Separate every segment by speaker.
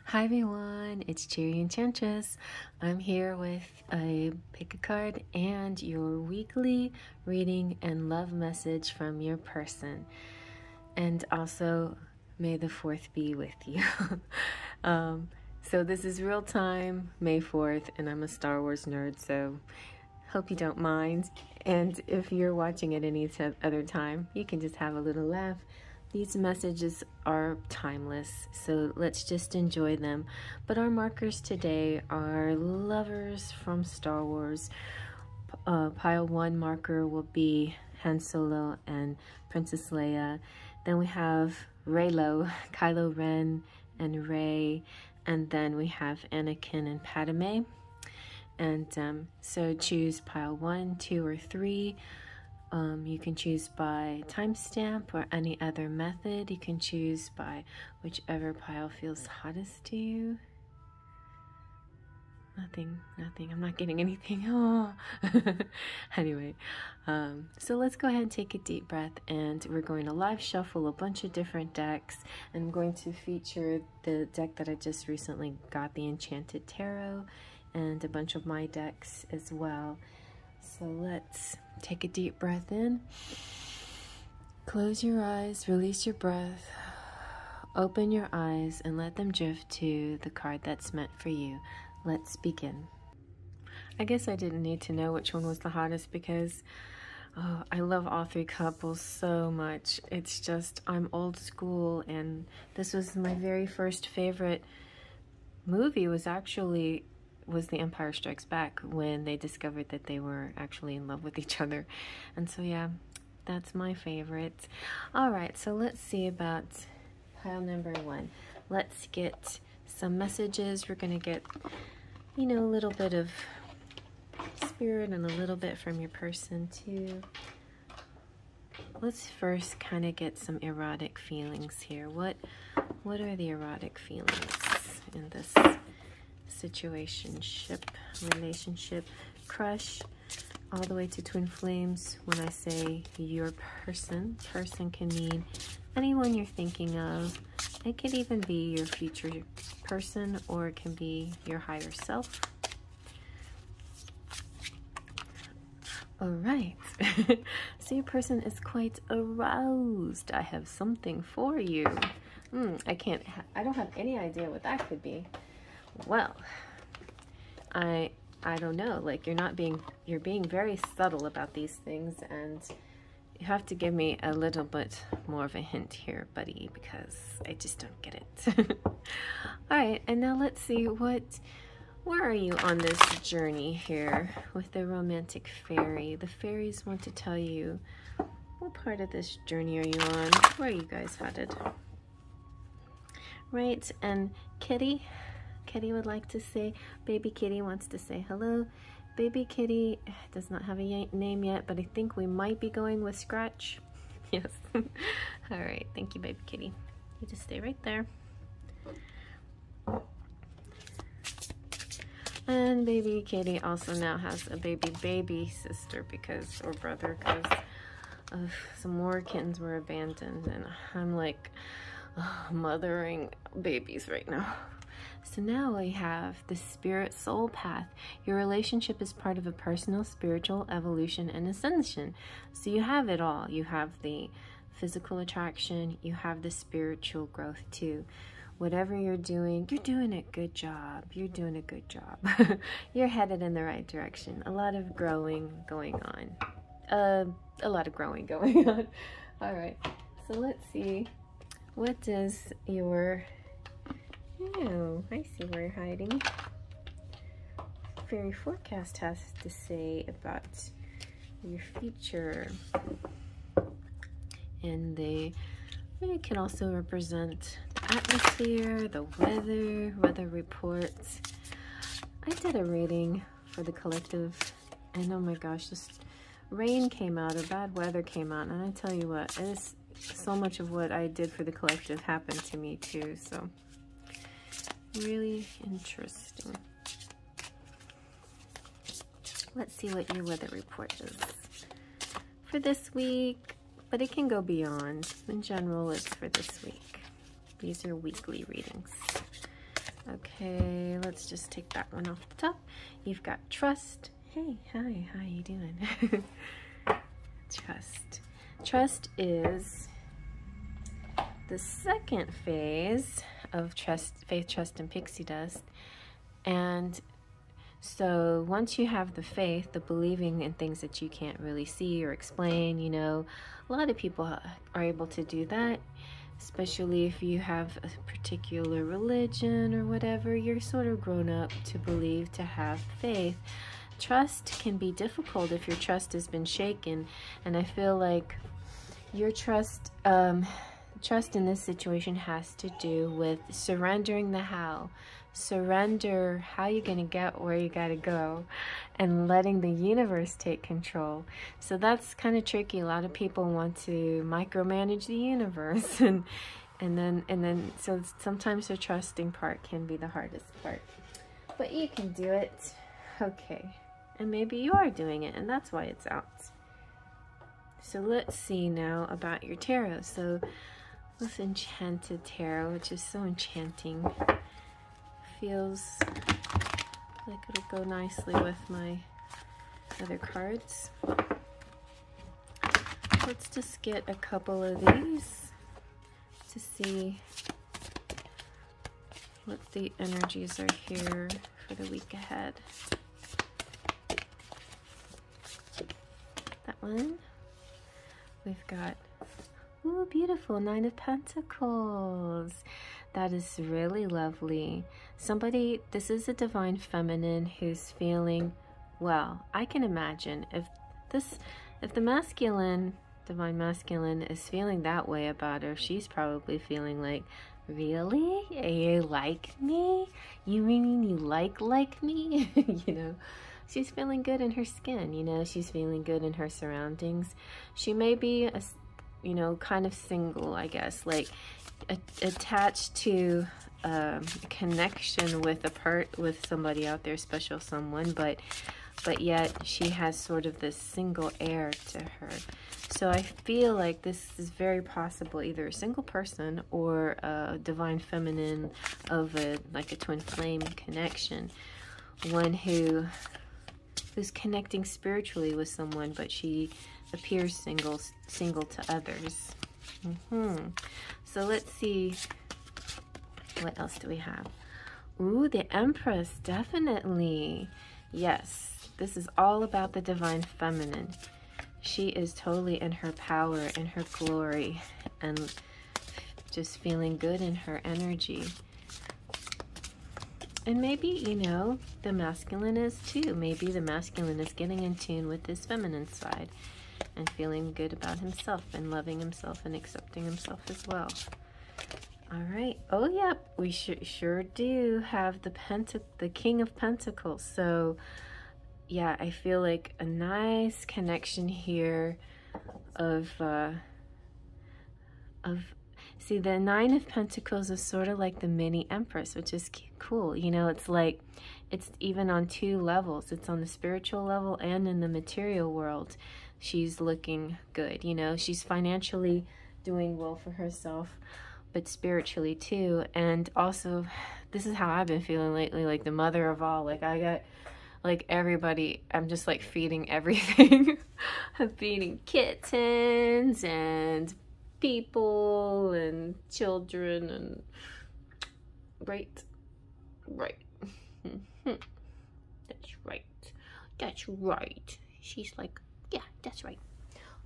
Speaker 1: Hi everyone, it's Cherry Enchantress. I'm here with a pick a card and your weekly reading and love message from your person. And also, may the 4th be with you. So this is real time, May 4th, and I'm a Star Wars nerd, so hope you don't mind. And if you're watching at any other time, you can just have a little laugh. These messages are timeless, so let's just enjoy them. But our markers today are lovers from Star Wars. Pile 1 marker will be Han Solo and Princess Leia. Then we have Kylo Ren and Rey. And then we have Anakin and Padme. And so choose pile 1, 2, or 3. You can choose by timestamp or any other method. You can choose by whichever pile feels hottest to you. Nothing. I'm not getting anything. Oh. Anyway, so let's go ahead and take a deep breath, and we're going to live shuffle a bunch of different decks. And I'm going to feature the deck that I just recently got, the Enchanted Tarot, and a bunch of my decks as well. So let's take a deep breath in, close your eyes, release your breath, open your eyes, and let them drift to the card that's meant for you. Let's begin. I guess I didn't need to know which one was the hottest because I love all 3 couples so much. It's just, I'm old school, and this was my very first favorite movie was The Empire Strikes Back, when they discovered that they were actually in love with each other. And so yeah, that's my favorite. Alright, so let's see about pile number 1. Let's get some messages. We're gonna get, you know, a little bit of spirit and a little bit from your person too. Let's first kind of get some erotic feelings here. What are the erotic feelings in this situationship, relationship, crush, all the way to twin flames? When I say your person can mean anyone you're thinking of. It could even be your future person, or it can be your higher self. All right. So your person is quite aroused. I have something for you. I don't have any idea what that could be. Well, I don't know. Like, you're being very subtle about these things, and you have to give me a little bit more of a hint here, buddy, because I just don't get it. All right, and now let's see where are you on this journey here with the romantic fairy? The fairies want to tell you, what part of this journey are you on? Where are you guys headed? Right, and Kitty would like to say, baby Kitty wants to say hello. Baby Kitty does not have a name yet, but I think we might be going with Scratch. Yes. All right, thank you, baby Kitty. You just stay right there. And baby Kitty also now has a baby sister or brother, because some more kittens were abandoned, and I'm like mothering babies right now. So now we have the spirit soul path. Your relationship is part of a personal spiritual evolution and ascension. So you have it all. You have the physical attraction, you have the spiritual growth too. Whatever you're doing a good job. You're doing a good job. You're headed in the right direction. A lot of growing going on. A lot of growing going on. All right. So let's see. What does your... Oh, I see where you're hiding. Faery Forecast has to say about your future. And it can also represent the atmosphere, the weather reports. I did a reading for the collective, and oh my gosh, just rain came out, or bad weather came out, and I tell you what, it is so much of what I did for the collective happened to me too, so really interesting. Let's see what your weather report is for this week, but it can go beyond. In general, it's for this week. These are weekly readings. Okay, let's just take that one off the top. You've got trust. Hey, hi, how you doing? Trust. Trust is the second phase of trust, faith, trust, and pixie dust. And so once you have the faith, the believing in things that you can't really see or explain, you know, a lot of people are able to do that, especially if you have a particular religion or whatever. You're sort of grown up to believe, to have faith. Trust can be difficult if your trust has been shaken, and I feel like your trust in this situation has to do with surrendering the how. Surrender how you're going to get where you got to go, and letting the universe take control. So that's kind of tricky. A lot of people want to micromanage the universe, and then so sometimes the trusting part can be the hardest part. But you can do it. Okay. And maybe you are doing it, and that's why it's out. So let's see now about your tarot. So with Enchanted Tarot, which is so enchanting, feels like it'll go nicely with my other cards. Let's just get a couple of these to see what the energies are here for the week ahead. That one. We've got, ooh, beautiful, 9 of Pentacles. That is really lovely. Somebody, this is a divine feminine who's feeling, well, I can imagine if the masculine, divine masculine is feeling that way about her, she's probably feeling like, really? You like me? You mean you like me? You know? She's feeling good in her skin, you know, she's feeling good in her surroundings. She may be, you know, kind of single, I guess, like attached to a connection with with somebody out there, special someone, but yet she has sort of this single air to her. So I feel like this is very possible, either a single person or a divine feminine of like a twin flame connection, one who's connecting spiritually with someone, but she appears single to others. So let's see, what else do we have? Ooh, the Empress, definitely. Yes, this is all about the divine feminine. She is totally in her power, in her glory, and just feeling good in her energy. And maybe, you know, the masculine is too. Maybe the masculine is getting in tune with his feminine side and feeling good about himself and loving himself and accepting himself as well. All right. Oh, yep. We sure do have the King of Pentacles. So, yeah, I feel like a nice connection here of see, the 9 of Pentacles is sort of like the mini Empress, which is cool. You know, it's like, it's even on 2 levels. It's on the spiritual level and in the material world. She's looking good, you know. She's financially doing well for herself, but spiritually too. And also, this is how I've been feeling lately, like the mother of all. Like, I got, like, everybody, I'm just like feeding everything. I'm feeding kittens and people and children and right. That's right. She's like, yeah, that's right.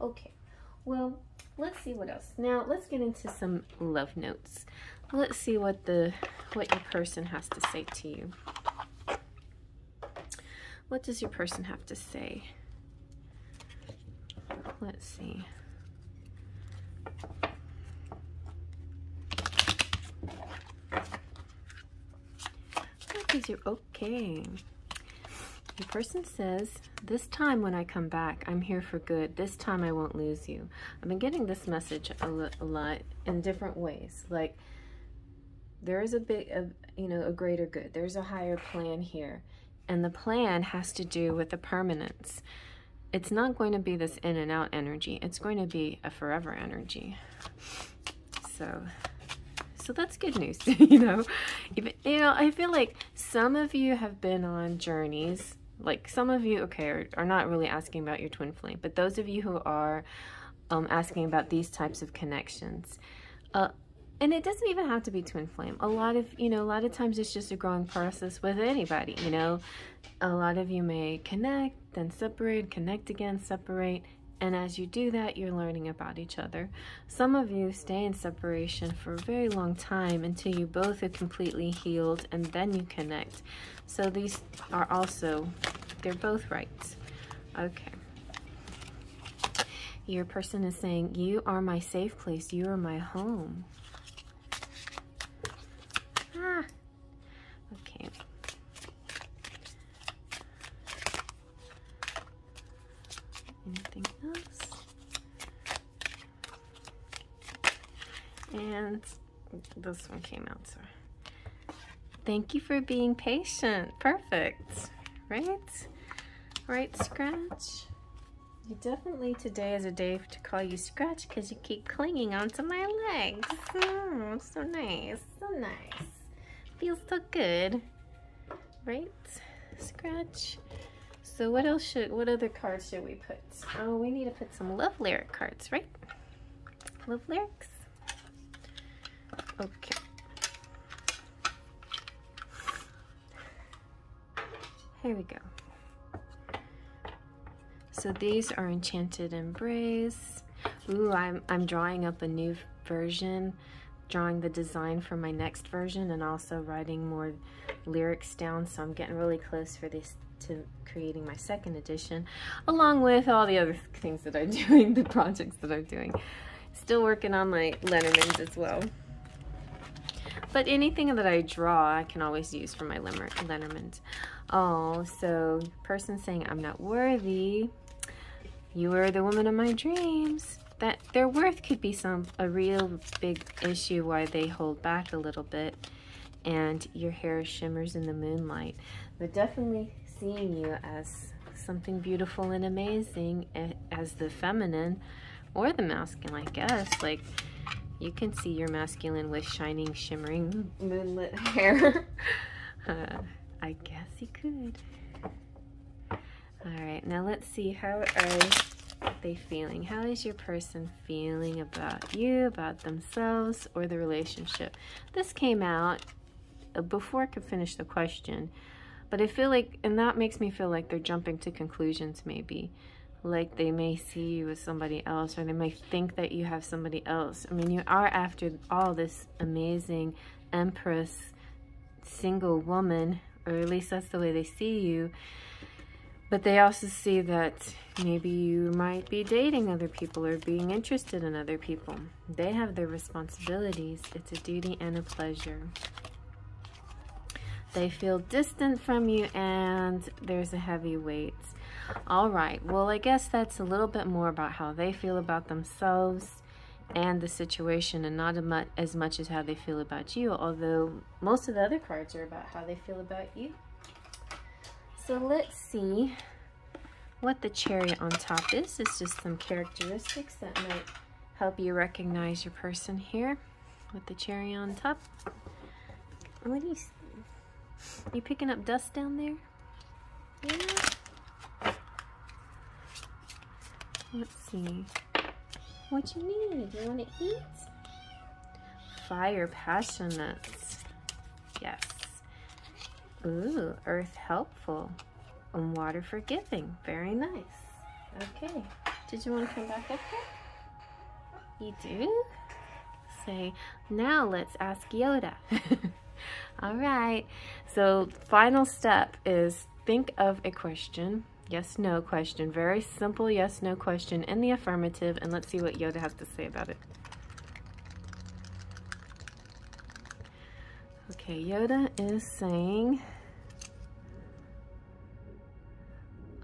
Speaker 1: Okay, well, let's see what else. Now let's get into some love notes. Let's see what your person has to say to you. What does your person have to say? Let's see. Okay. Your person says, this time when I come back, I'm here for good. This time I won't lose you. I've been getting this message a lot in different ways. Like, there is a greater good. There's a higher plan here. And the plan has to do with the permanence. It's not going to be this in and out energy. It's going to be a forever energy. So So that's good news. You know, even, you know, I feel like some of you have been on journeys. Like some of you, okay, are not really asking about your twin flame, but those of you who are asking about these types of connections, and it doesn't even have to be twin flame. A lot of times it's just a growing process with anybody, you know. A lot of you may connect, then separate, connect again, separate. And as you do that, you're learning about each other. Some of you stay in separation for a very long time until you both are completely healed, and then you connect. So these are also, they're both right. Okay. Your person is saying, you are my safe place. You are my home. Ah. Okay. Anything else? And this one came out, so thank you for being patient. Perfect. Right, Scratch? You definitely, today is a day to call you Scratch because you keep clinging onto my legs. Oh, so nice, so nice. Feels so good. Right, Scratch? So what other cards should we put? Oh, we need to put some love lyric cards, right? Love lyrics? Okay. Here we go. So these are Enchanted Embrace. Ooh, I'm drawing up a new version, drawing the design for my next version, and also writing more lyrics down. So I'm getting really close for this, to creating my second edition, along with all the other things that I'm doing, the projects that I'm doing. Still working on my Lettermans as well. But anything that I draw, I can always use for my Lettermans. Oh, so person saying I'm not worthy. You are the woman of my dreams. That their worth could be a real big issue why they hold back a little bit, and your hair shimmers in the moonlight. They're definitely seeing you as something beautiful and amazing, as the feminine or the masculine, I guess. Like, you can see your masculine with shining, shimmering, moonlit hair. I guess you could. All right, now let's see, how are they feeling? How is your person feeling about you, about themselves, or the relationship? This came out before I could finish the question, but I feel like, and that makes me feel like they're jumping to conclusions maybe. Like they may see you as somebody else, or they may think that you have somebody else. I mean, you are after all this amazing Empress, single woman, or at least that's the way they see you. But they also see that maybe you might be dating other people or being interested in other people. They have their responsibilities. It's a duty and a pleasure. They feel distant from you, and there's a heavy weight. All right, well, I guess that's a little bit more about how they feel about themselves and the situation, and not as much as how they feel about you, although most of the other cards are about how they feel about you. So let's see what the cherry on top is. It's just some characteristics that might help you recognize your person here with the cherry on top. What do you picking up dust down there? Yeah. Let's see. What you need? You want to eat? Fire, passionate. Yes. Ooh, earth helpful. And water forgiving. Very nice. Okay. Did you want to come back up here? You do? Say, now let's ask Yoda. All right. So final step is think of a question. Yes, no question. Very simple yes, no question in the affirmative. And let's see what Yoda has to say about it. Okay, Yoda is saying,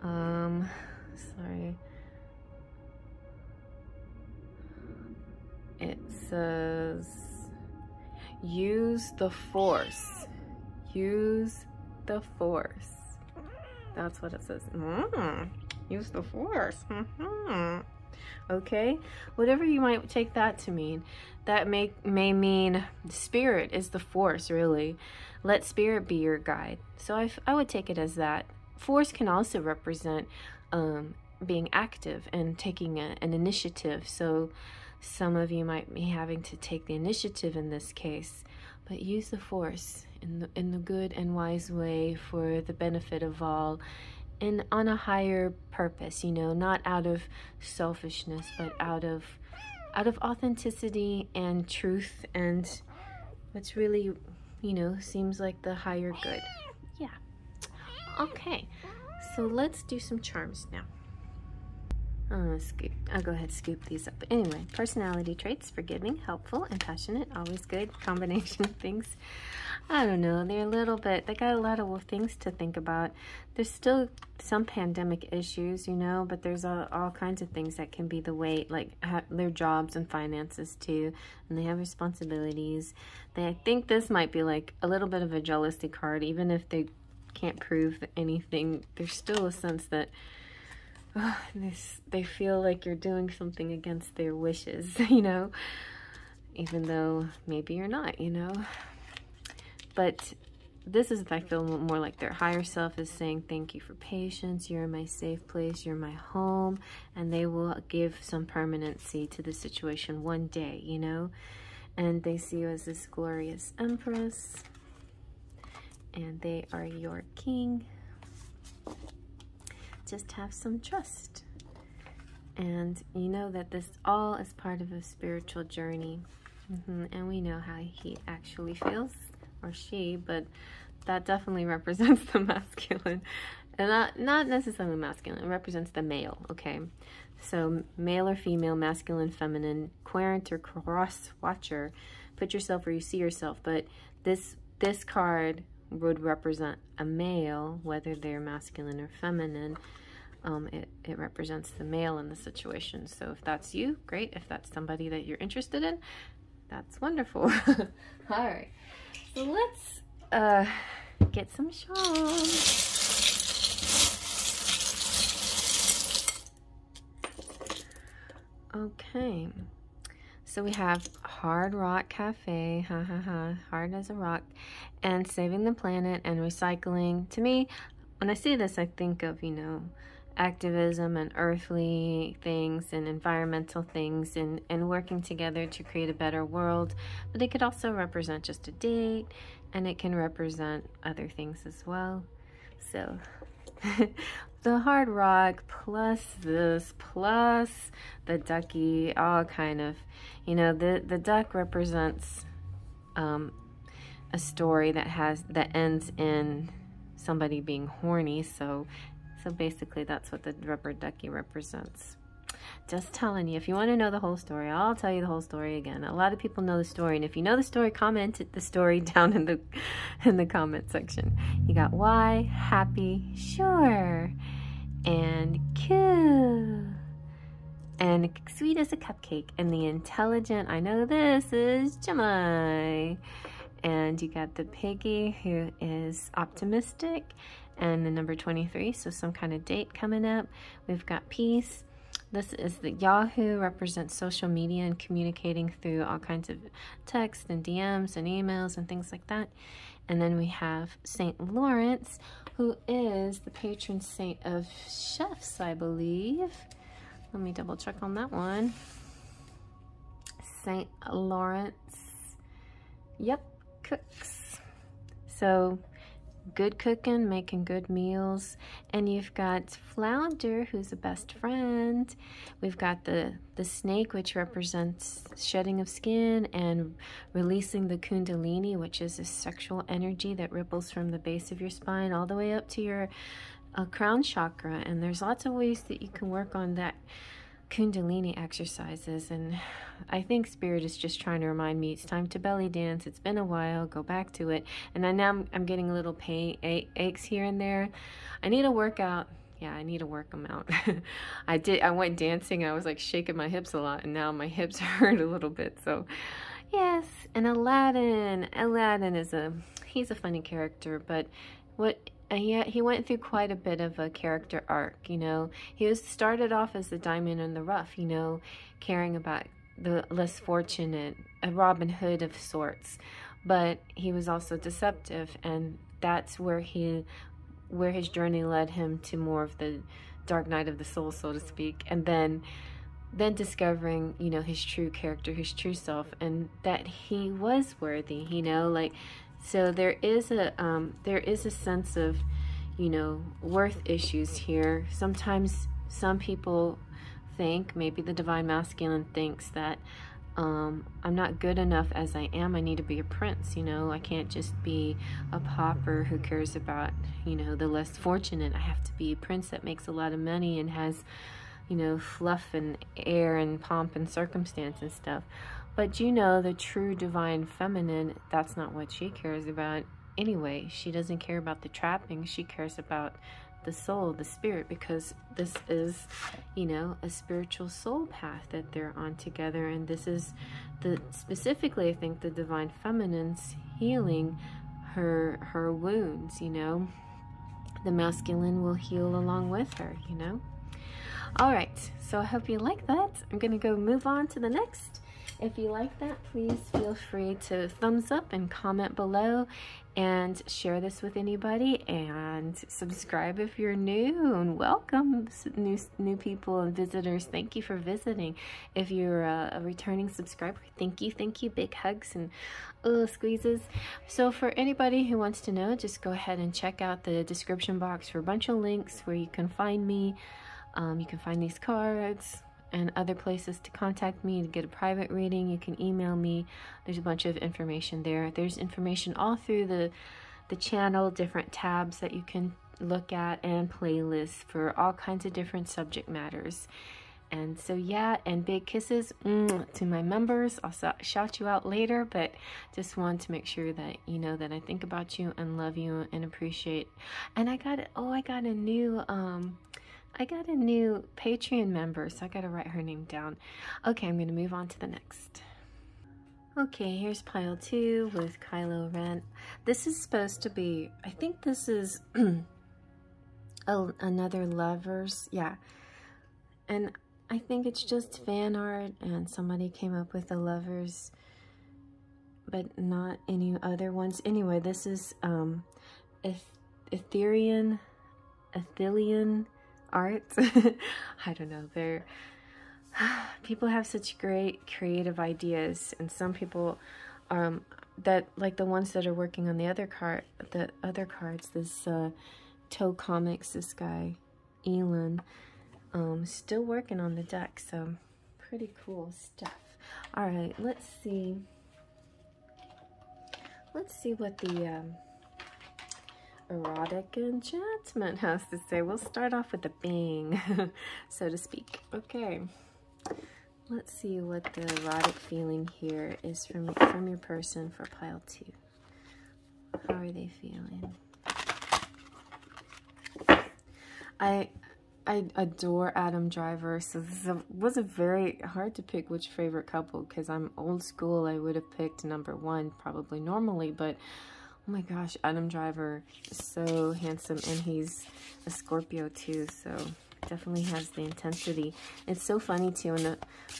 Speaker 1: sorry. It says, use the force. Use the force. That's what it says. Use the force. Okay, whatever you might take that to mean, that may mean spirit is the force, really. Let spirit be your guide. So I would take it as that. Force can also represent being active and taking an initiative. So some of you might be having to take the initiative in this case, but use the force in the good and wise way for the benefit of all, and on a higher purpose, you know, not out of selfishness, but out of authenticity and truth and what's really, you know, seems like the higher good. Yeah. Okay, so let's do some charms now. I'll go ahead and scoop these up. Anyway, personality traits: forgiving, helpful, and passionate. Always good combination of things. I don't know, they're a little bit, they got a lot of things to think about. There's still some pandemic issues, you know, but there's all kinds of things that can be the weight, like their jobs and finances too, and they have responsibilities. I think this might be like a little bit of a jealousy card. Even if they can't prove anything, there's still a sense that they feel like you're doing something against their wishes, you know, even though maybe you're not, you know. But this is, I feel, more like their higher self is saying, thank you for patience, you're my safe place, you're my home, and they will give some permanency to the situation one day, you know. And they see you as this glorious empress, and they are your king. Just have some trust, and you know that this all is part of a spiritual journey. And we know how he actually feels, or she, but that definitely represents the masculine, and not necessarily masculine. It represents the male. Okay, so male or female, masculine, feminine, querent or cross watcher. Put yourself where you see yourself. But this card would represent a male, whether they're masculine or feminine. It represents the male in the situation. So if that's you, great. If that's somebody that you're interested in, that's wonderful. All right, so let's get some charms. Okay, so we have Hard Rock Cafe, hard as a rock, and saving the planet and recycling. To me, when I see this, I think of, you know, activism and earthly things and environmental things and working together to create a better world. But it could also represent just a date, and it can represent other things as well. So the hard rock plus this plus the ducky, all kind of, you know, the duck represents a story that ends in somebody being horny. So basically that's what the rubber ducky represents. Just telling you, if you want to know the whole story, I'll tell you the whole story again. A lot of people know the story, and if you know the story, comment the story down in the comment section. You got why, happy, sure, and cute, and sweet as a cupcake, and the intelligent, I know this is Gemini. And you got the piggy, who is optimistic, and the number 23, so some kind of date coming up. We've got peace. This is the Yahoo, represents social media and communicating through all kinds of text and DMs and emails and things like that. And then we have Saint Lawrence, who is the patron saint of chefs, I believe. Let me double check on that one. Saint Lawrence, yep, cooks. So good cooking, making good meals. And you've got Flounder, who's a best friend. We've got the snake, which represents shedding of skin and releasing the kundalini, which is a sexual energy that ripples from the base of your spine all the way up to your crown chakra. And there's lots of ways that you can work on that kundalini exercises, and I think Spirit is just trying to remind me it's time to belly dance. It's been a while, go back to it. And I'm getting a little pain, aches here and there. I need a workout. Yeah, I need to work them out. I went dancing, I was like shaking my hips a lot, and now my hips hurt a little bit. So yes. And Aladdin is he's a funny character, but what And he went through quite a bit of a character arc, you know. He was started off as the diamond in the rough, you know, caring about the less fortunate, a Robin Hood of sorts. But he was also deceptive, and that's where his journey led him to more of the dark night of the soul, so to speak. And then discovering, you know, his true character, his true self, and that he was worthy, you know, like. So there is a sense of, you know, worth issues here. Sometimes some people think, maybe the divine masculine thinks that I'm not good enough as I am. I need to be a prince, you know. I can't just be a pauper who cares about, you know, the less fortunate. I have to be a prince that makes a lot of money and has, you know, fluff and air and pomp and circumstance and stuff. But you know, the true divine feminine, that's not what she cares about anyway. She doesn't care about the trappings. She cares about the soul, the spirit, because this is, you know, a spiritual soul path that they're on together. And this is specifically, I think, the divine feminine's healing her wounds, you know. The masculine will heal along with her, you know. All right, so I hope you like that. I'm gonna go move on to the next. If you like that, please feel free to thumbs up and comment below, and share this with anybody, and subscribe if you're new, and welcome new people and visitors. Thank you for visiting. If you're a returning subscriber, thank you, big hugs and squeezes. So for anybody who wants to know, just go ahead and check out the description box for a bunch of links where you can find me. You can find these cards and other places to contact me to get a private reading. You can email me. There's a bunch of information there. There's information all through the channel, different tabs that you can look at, and playlists for all kinds of different subject matters. And so yeah, and big kisses to my members. I'll shout you out later, but just want to make sure that you know that I think about you and love you and appreciate. And I got a new Patreon member, so I gotta write her name down. Okay, I'm gonna move on to the next. Okay, here's pile 2 with Kylo Ren. This is supposed to be, I think this is another lovers, yeah. And I think it's just fan art, and somebody came up with the lovers, but not any other ones. Anyway, this is Elithien art. I don't know, people have such great creative ideas, and some people that, like the ones that are working on the other cards, this Toe Comics, this guy Elithien, still working on the deck, so pretty cool stuff. All right, let's see what the Erotic Enchantment has to say. We'll start off with a bang, so to speak. Okay, let's see what the erotic feeling here is from your person for pile 2. How are they feeling? I adore Adam Driver, so this was a very hard to pick which favorite couple, because I'm old school. I would have picked number 1 probably normally, but oh my gosh, Adam Driver is so handsome, and he's a Scorpio too, so definitely has the intensity. It's so funny too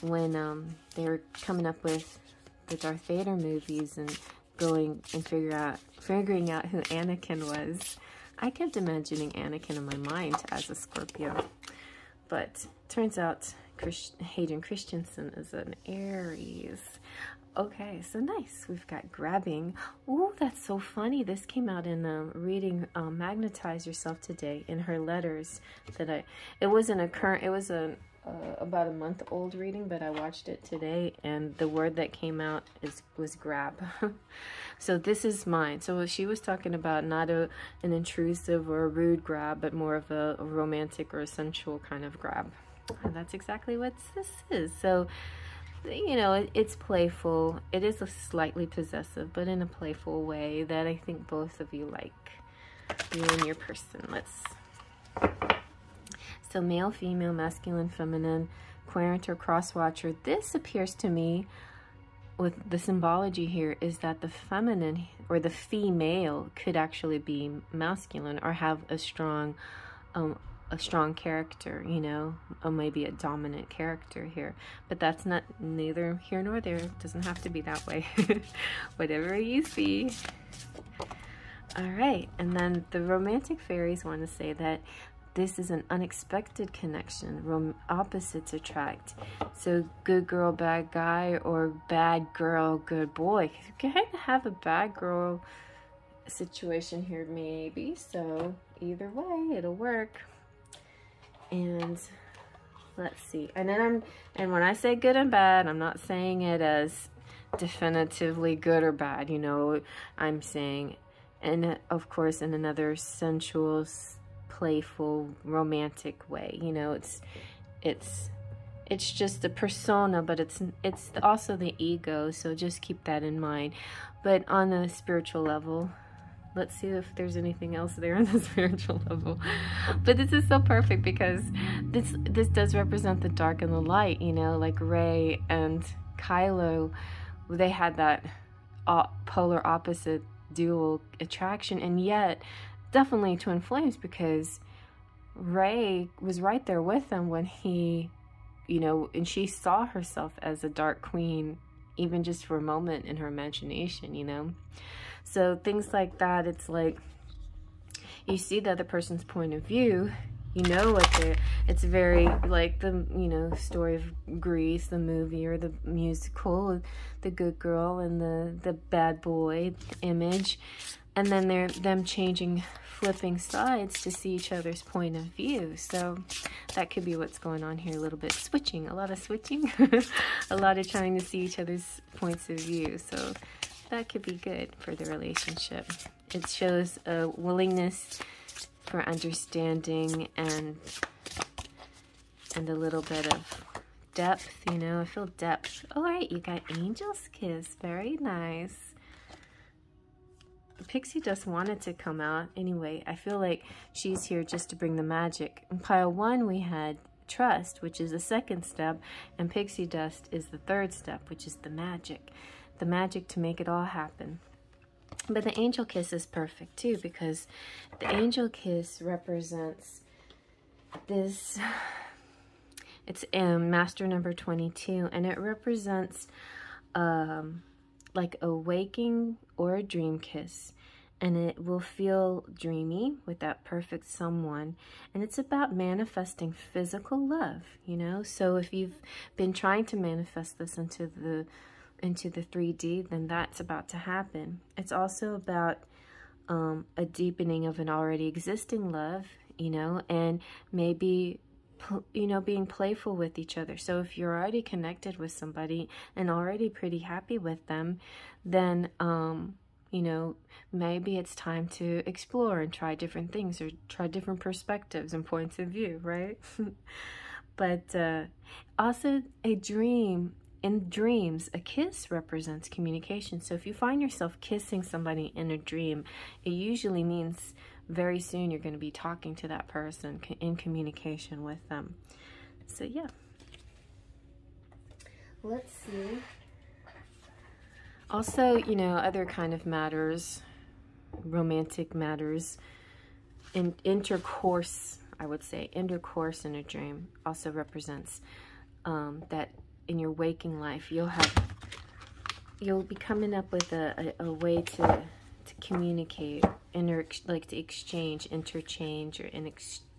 Speaker 1: when they were coming up with the Darth Vader movies and going and figuring out who Anakin was. I kept imagining Anakin in my mind as a Scorpio, but turns out Hayden Christensen is an Aries. Okay, so nice. We've got grabbing. Oh, that's so funny. This came out in reading Magnetize Yourself today in her letters. It wasn't a current. It was about a month old reading, but I watched it today, and the word that came out was grab. So this is mine. So she was talking about not an intrusive or a rude grab, but more of a romantic or a sensual kind of grab. And that's exactly what this is. So, you know, it's playful. It is a slightly possessive, but in a playful way that I think both of you like. You and your person. So male, female, masculine, feminine, querent or cross-watcher. This appears to me, with the symbology here, is that the feminine, or the female could actually be masculine or have a strong character, you know, or maybe a dominant character here. But that's not neither here nor there. It doesn't have to be that way. Whatever you see. All right, and then the romantic fairies want to say that this is an unexpected connection. Opposites attract. So good girl, bad guy, or bad girl, good boy. You can kind of have a bad girl situation here, maybe. So either way, it'll work. And let's see. And then when I say good and bad, I'm not saying it as definitively good or bad. You know, I'm saying, and of course, in another sensual, playful, romantic way. You know, it's just the persona, but it's also the ego, so just keep that in mind. But on a spiritual level, let's see if there's anything else there on the spiritual level. But this is so perfect because this does represent the dark and the light, you know, like Rey and Kylo, they had that polar opposite dual attraction, and yet definitely twin flames, because Rey was right there with him when he, you know, and she saw herself as a dark queen, even just for a moment in her imagination, you know. So things like that, it's like you see the other person's point of view, you know what they're, it's very like the, you know, story of Grease, the movie or the musical, the good girl and the bad boy image. And then they're flipping sides to see each other's point of view. So that could be what's going on here a little bit. Switching, a lot of switching, a lot of trying to see each other's points of view. So that could be good for the relationship. It shows a willingness for understanding and a little bit of depth, you know. I feel depth. All right, you got Angel's Kiss. Very nice. Pixie Dust wanted to come out. Anyway, I feel like she's here just to bring the magic. In pile 1, we had Trust, which is the second step, and Pixie Dust is the third step, which is the magic. The magic to make it all happen. But the Angel Kiss is perfect too, because the Angel Kiss represents this, it's Master number 22, and it represents like a waking or a dream kiss, and it will feel dreamy with that perfect someone, and it's about manifesting physical love, you know. So if you've been trying to manifest this into the 3D, then that's about to happen. It's also about a deepening of an already existing love, you know, and maybe, you know, being playful with each other. So if you're already connected with somebody and already pretty happy with them, then, you know, maybe it's time to explore and try different things or try different perspectives and points of view, right? But also a dream. In dreams, a kiss represents communication. So if you find yourself kissing somebody in a dream, it usually means very soon you're going to be talking to that person, in communication with them. So yeah. Let's see. Also, you know, other kind of matters, romantic matters, in intercourse, I would say, intercourse in a dream also represents that in your waking life, you'll be coming up with a way to communicate, like to exchange, interchange, or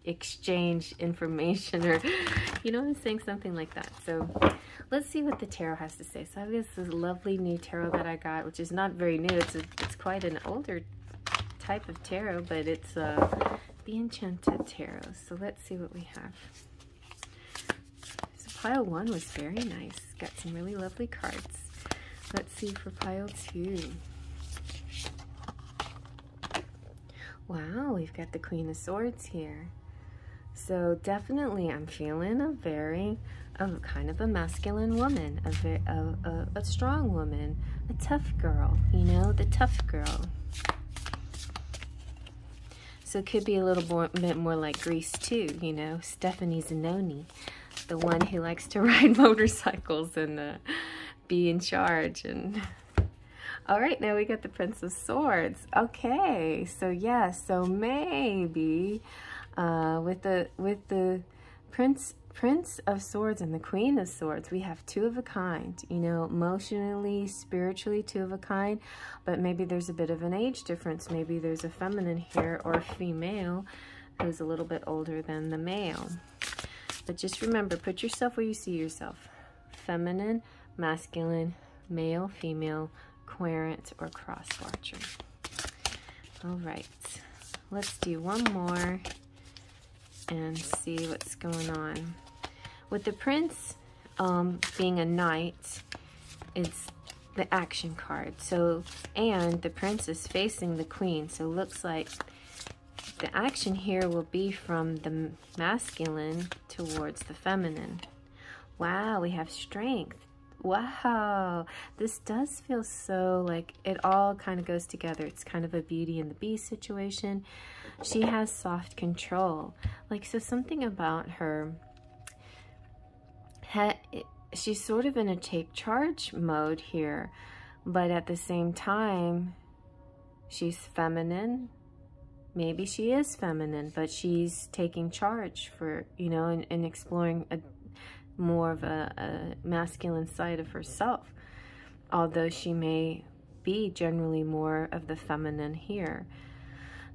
Speaker 1: exchange information, or, you know, I'm saying something like that. So let's see what the tarot has to say. So I've got this lovely new tarot that I got, which is not very new. It's quite an older type of tarot, but it's the Enchanted Tarot. So let's see what we have. Pile 1 was very nice. Got some really lovely cards. Let's see for pile 2. Wow, we've got the Queen of Swords here. So definitely I'm feeling kind of a masculine woman, a strong woman, a tough girl, you know, the tough girl. So it could be a little bit more like Grease too, you know, Stephanie Zanoni. The one who likes to ride motorcycles and be in charge. And All right, now we got the Prince of Swords. Okay, so yeah, so maybe with the Prince of Swords and the Queen of Swords, we have two of a kind, you know, emotionally, spiritually, two of a kind, but maybe there's a bit of an age difference. Maybe there's a feminine here or a female who's a little bit older than the male. But just remember, put yourself where you see yourself. Feminine, masculine, male, female, querent, or cross-watcher. All right, let's do one more and see what's going on. With the Prince being a knight, it's the action card. So, and the Prince is facing the Queen, so it looks like the action here will be from the masculine towards the feminine. Wow, we have strength. Wow, this does feel so like it all kind of goes together. It's kind of a Beauty and the Beast situation. She has soft control. Like, so something about her, she's sort of in a take charge mode here, but at the same time, she's feminine. Maybe she is feminine, but she's taking charge for, you know, and exploring more of a masculine side of herself, although she may be generally more of the feminine here.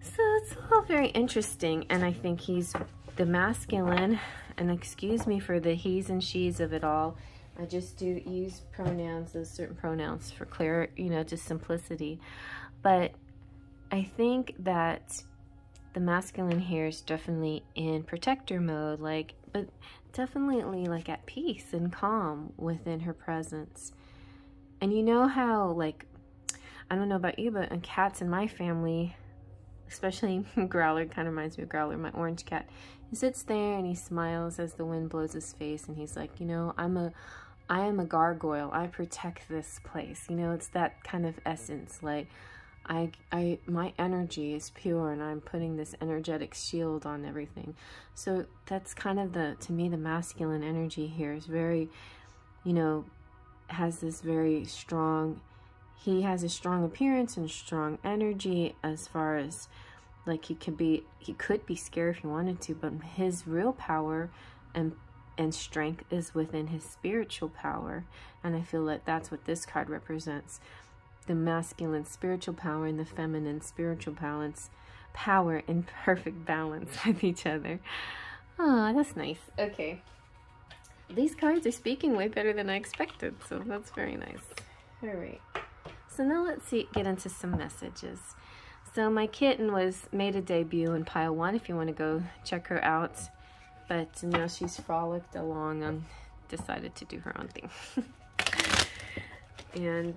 Speaker 1: So it's all very interesting, and I think he's the masculine, and excuse me for the he's and she's of it all. I just do use pronouns, those certain pronouns for clear, you know, just simplicity. But I think that the masculine here is definitely in protector mode, like, but definitely like at peace and calm within her presence. And you know how, like, I don't know about you, but cats in my family, especially Growler, kind of reminds me of Growler, my orange cat. He sits there and he smiles as the wind blows his face, and he's like, you know, I am a gargoyle. I protect this place. You know, it's that kind of essence, like, my energy is pure and I'm putting this energetic shield on everything. So that's kind of to me, the masculine energy here is very, you know, has this very strong, he has a strong appearance and strong energy as far as, like, he could be scared if he wanted to, but his real power and strength is within his spiritual power. And I feel like that's what this card represents. The masculine spiritual power and the feminine spiritual power in perfect balance with each other. Oh, that's nice. Okay. These cards are speaking way better than I expected, so that's very nice. All right. So now let's get into some messages. So my kitten made a debut in pile 1 if you want to go check her out. But now she's frolicked along and decided to do her own thing. And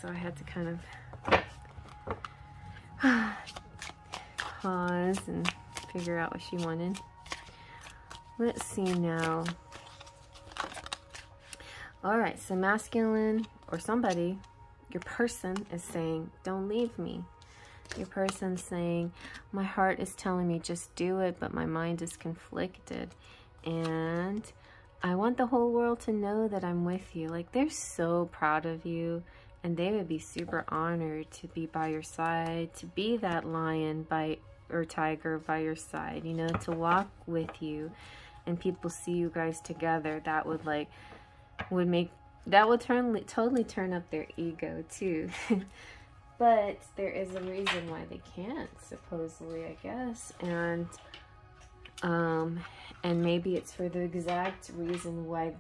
Speaker 1: so I had to kind of pause and figure out what she wanted. Let's see now. All right, so masculine or somebody, your person is saying, don't leave me. Your person's saying, my heart is telling me just do it, but my mind is conflicted. And I want the whole world to know that I'm with you. Like, they're so proud of you. And they would be super honored to be by your side, to be that lion or tiger by your side, you know, to walk with you. And people see you guys together. That would totally turn up their ego too. But there is a reason why they can't, supposedly, I guess. And maybe it's for the exact reason why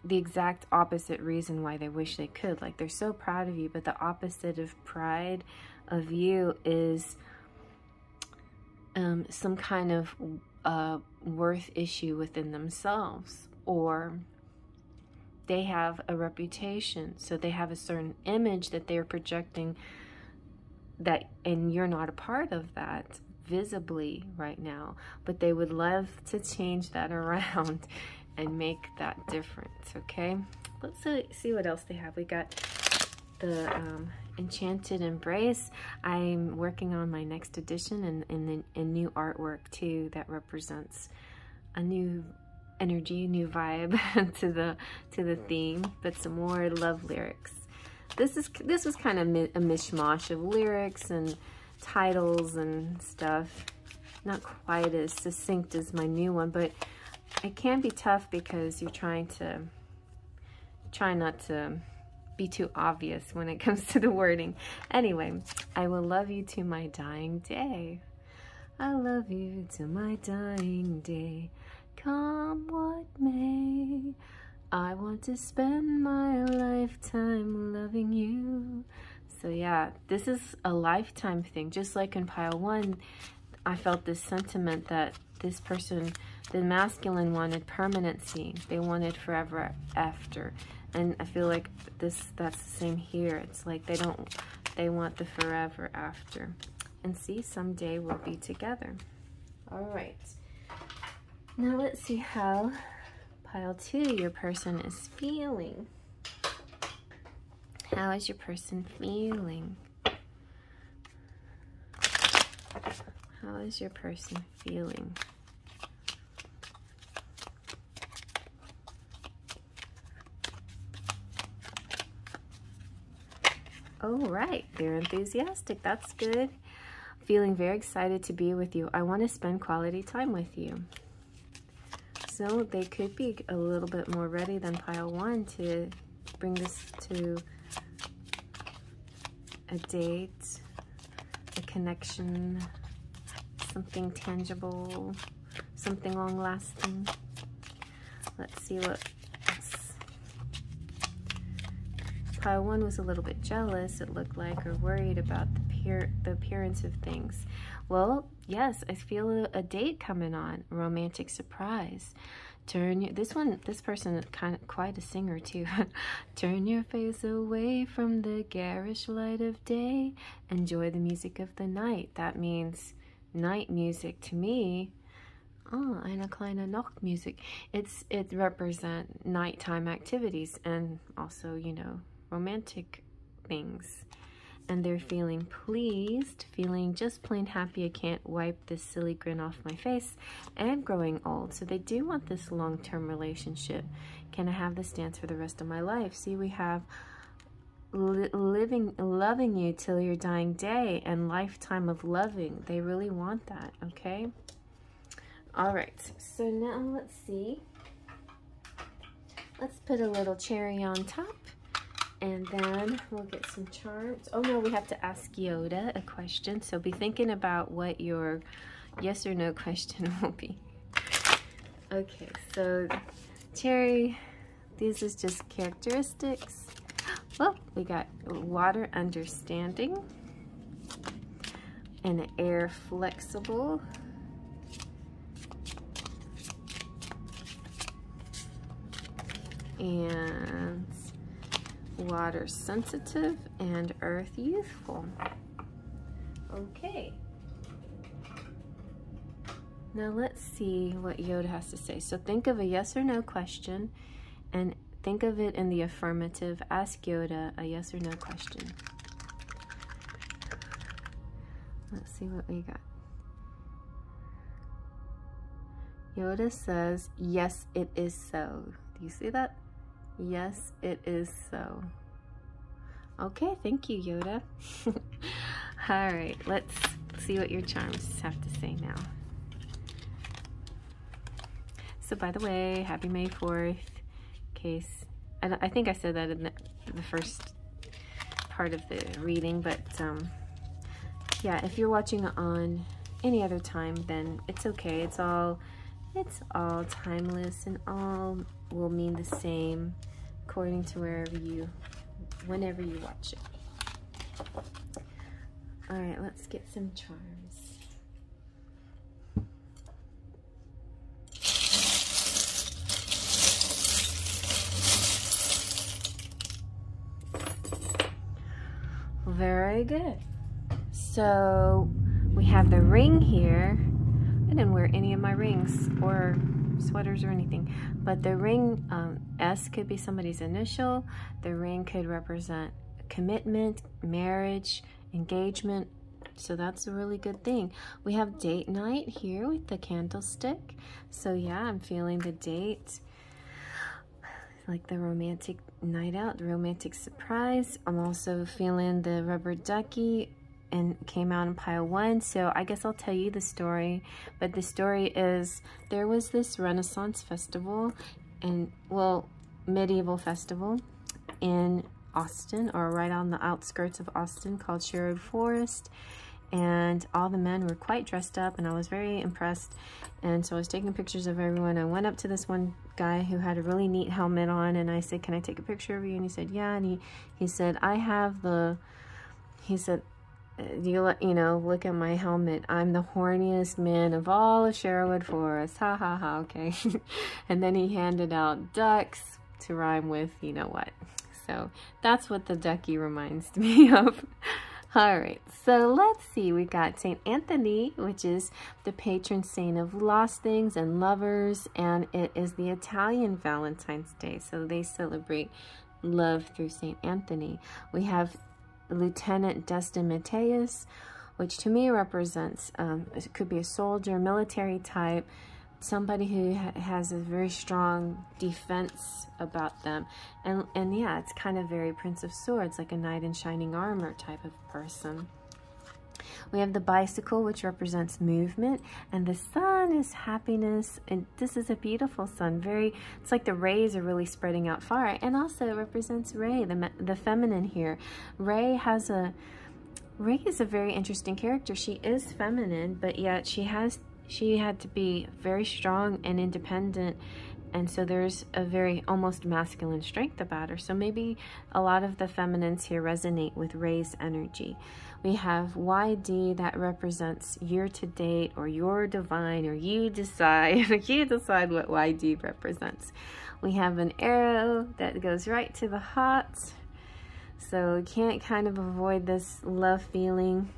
Speaker 1: the exact opposite reason why they wish they could. Like, they're so proud of you, but the opposite of pride of you is some kind of worth issue within themselves, or they have a reputation, so they have a certain image that they're projecting that, and you're not a part of that visibly right now, but they would love to change that around and make that difference. Okay, let's see what else they have. We got the Enchanted Embrace. I'm working on my next edition and new artwork too that represents a new energy, new vibe to the theme, but some more love lyrics. this was kind of a mishmash of lyrics and titles and stuff. Not quite as succinct as my new one, but it can be tough because you're try not to be too obvious when it comes to the wording. Anyway, I will love you to my dying day. I love you to my dying day. Come what may. I want to spend my lifetime loving you. So yeah, this is a lifetime thing. Just like in pile 1, I felt this sentiment that this person, the masculine, wanted permanency. They wanted forever after. And I feel like that's the same here. It's like they want the forever after. And see, someday we'll be together. All right. Now let's see how pile 2, your person is feeling. How is your person feeling? How is your person feeling? Oh, right. They're enthusiastic. That's good. Feeling very excited to be with you. I want to spend quality time with you. So they could be a little bit more ready than pile 1 to bring this to a date, a connection, something tangible, something long-lasting. Let's see what else. Pile 1 was a little bit jealous, it looked like, or worried about the appearance of things. Well, yes, I feel a date coming on, a romantic surprise. This person is kind of quite a singer too. Turn your face away from the garish light of day. Enjoy the music of the night. That means night music to me. Oh, eine kleine Nachtmusik. It represents nighttime activities and also, you know, romantic things. And they're feeling pleased, feeling just plain happy. I can't wipe this silly grin off my face, and growing old. So they do want this long-term relationship. Can I have this dance for the rest of my life? See, we have loving you till your dying day and lifetime of loving. They really want that, okay? All right, so now let's see. Let's put a little cherry on top. And then we'll get some charms. Oh no, we have to ask Yoda a question. So be thinking about what your yes or no question will be. Okay, so Cherry, these is just characteristics. Well, we got water understanding and air flexible. And water sensitive and earth youthful. Okay. Now let's see what Yoda has to say. So think of a yes or no question and think of it in the affirmative. Ask Yoda a yes or no question. Let's see what we got. Yoda says, yes, it is so. Do you see that? Yes, it is so. Okay, thank you, Yoda. All right, let's see what your charms have to say now. So, by the way, happy May 4th. In case, I think I said that in the first part of the reading, but yeah, if you're watching on any other time, then it's okay. It's all timeless and all will mean the same according to whenever you watch it. All right, let's get some charms. Very good. So we have the ring here. I didn't wear any of my rings or sweaters or anything, but the ring, S could be somebody's initial. The ring could represent commitment, marriage, engagement. So that's a really good thing. We have date night here with the candlestick. So yeah, I'm feeling the date. like the romantic night out, the romantic surprise. I'm also feeling the rubber ducky, and came out in pile 1. So I guess I'll tell you the story. But the story is, there was this Renaissance festival, and well, medieval festival in Austin, or right on the outskirts of Austin, called Sherwood Forest. And all the men were quite dressed up, and I was very impressed. And so I was taking pictures of everyone. I went up to this one guy who had a really neat helmet on, and I said, "Can I take a picture of you?" And he said, "Yeah." And he said, he said, you know, look at my helmet. I'm the horniest man of all of Sherwood Forest. Ha ha ha, okay. And then he handed out ducks to rhyme with you know what. So that's what the ducky reminds me of. All right, so let's see. We got St. Anthony, which is the patron saint of lost things and lovers, and it is the Italian Valentine's Day, so they celebrate love through St. Anthony. We have Lieutenant Destin Mateus, which to me represents, it could be a soldier, military type, somebody who has a very strong defense about them. And yeah, it's kind of very Prince of Swords, like a knight in shining armor type of person. We have the bicycle, which represents movement, and the sun is happiness, and this is a beautiful sun. It's like the rays are really spreading out far, and also it represents Rey, the feminine here. Rey is a very interesting character. She is feminine, but yet she had to be very strong and independent, and so there's a very almost masculine strength about her. So maybe a lot of the feminines here resonate with Rey's energy. We have YD, that represents year to date, or your divine, or you decide. You decide what YD represents. We have an arrow that goes right to the heart, so you can't kind of avoid this love feeling.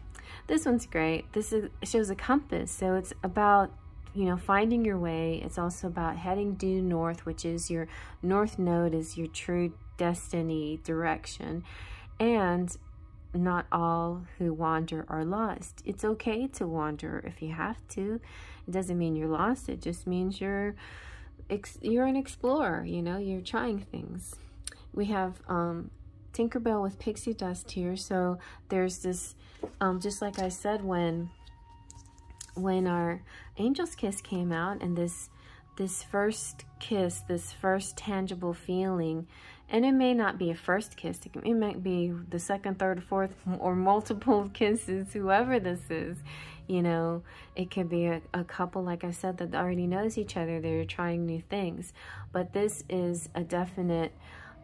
Speaker 1: This one's great. It shows a compass, so it's about, you know, finding your way. It's also about heading due north, which is your north node, is your true destiny direction. And not all who wander are lost. It's okay to wander if you have to. It doesn't mean you're lost. It just means you're an explorer, you know, you're trying things. We have Tinkerbell with pixie dust here. So there's this, just like I said, when our Angel's Kiss came out, and this first kiss, this first tangible feeling, and it may not be a first kiss, it might be the second, third, fourth, or multiple kisses, whoever this is, you know. It could be a couple, like I said, that already knows each other, they're trying new things. But this is a definite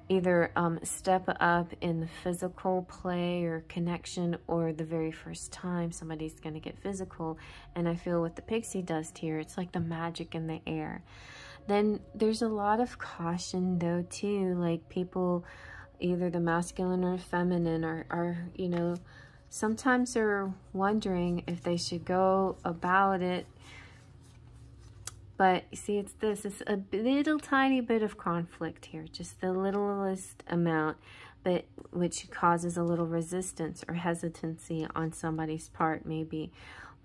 Speaker 1: either step up in the physical play or connection, or the very first time somebody's going to get physical. And I feel with the pixie dust here, it's like the magic in the air. Then there's a lot of caution though too, like people, either the masculine or feminine, are you know, sometimes they're wondering if they should go about it. But you see, it's a little tiny bit of conflict here, just the littlest amount, but which causes a little resistance or hesitancy on somebody's part maybe.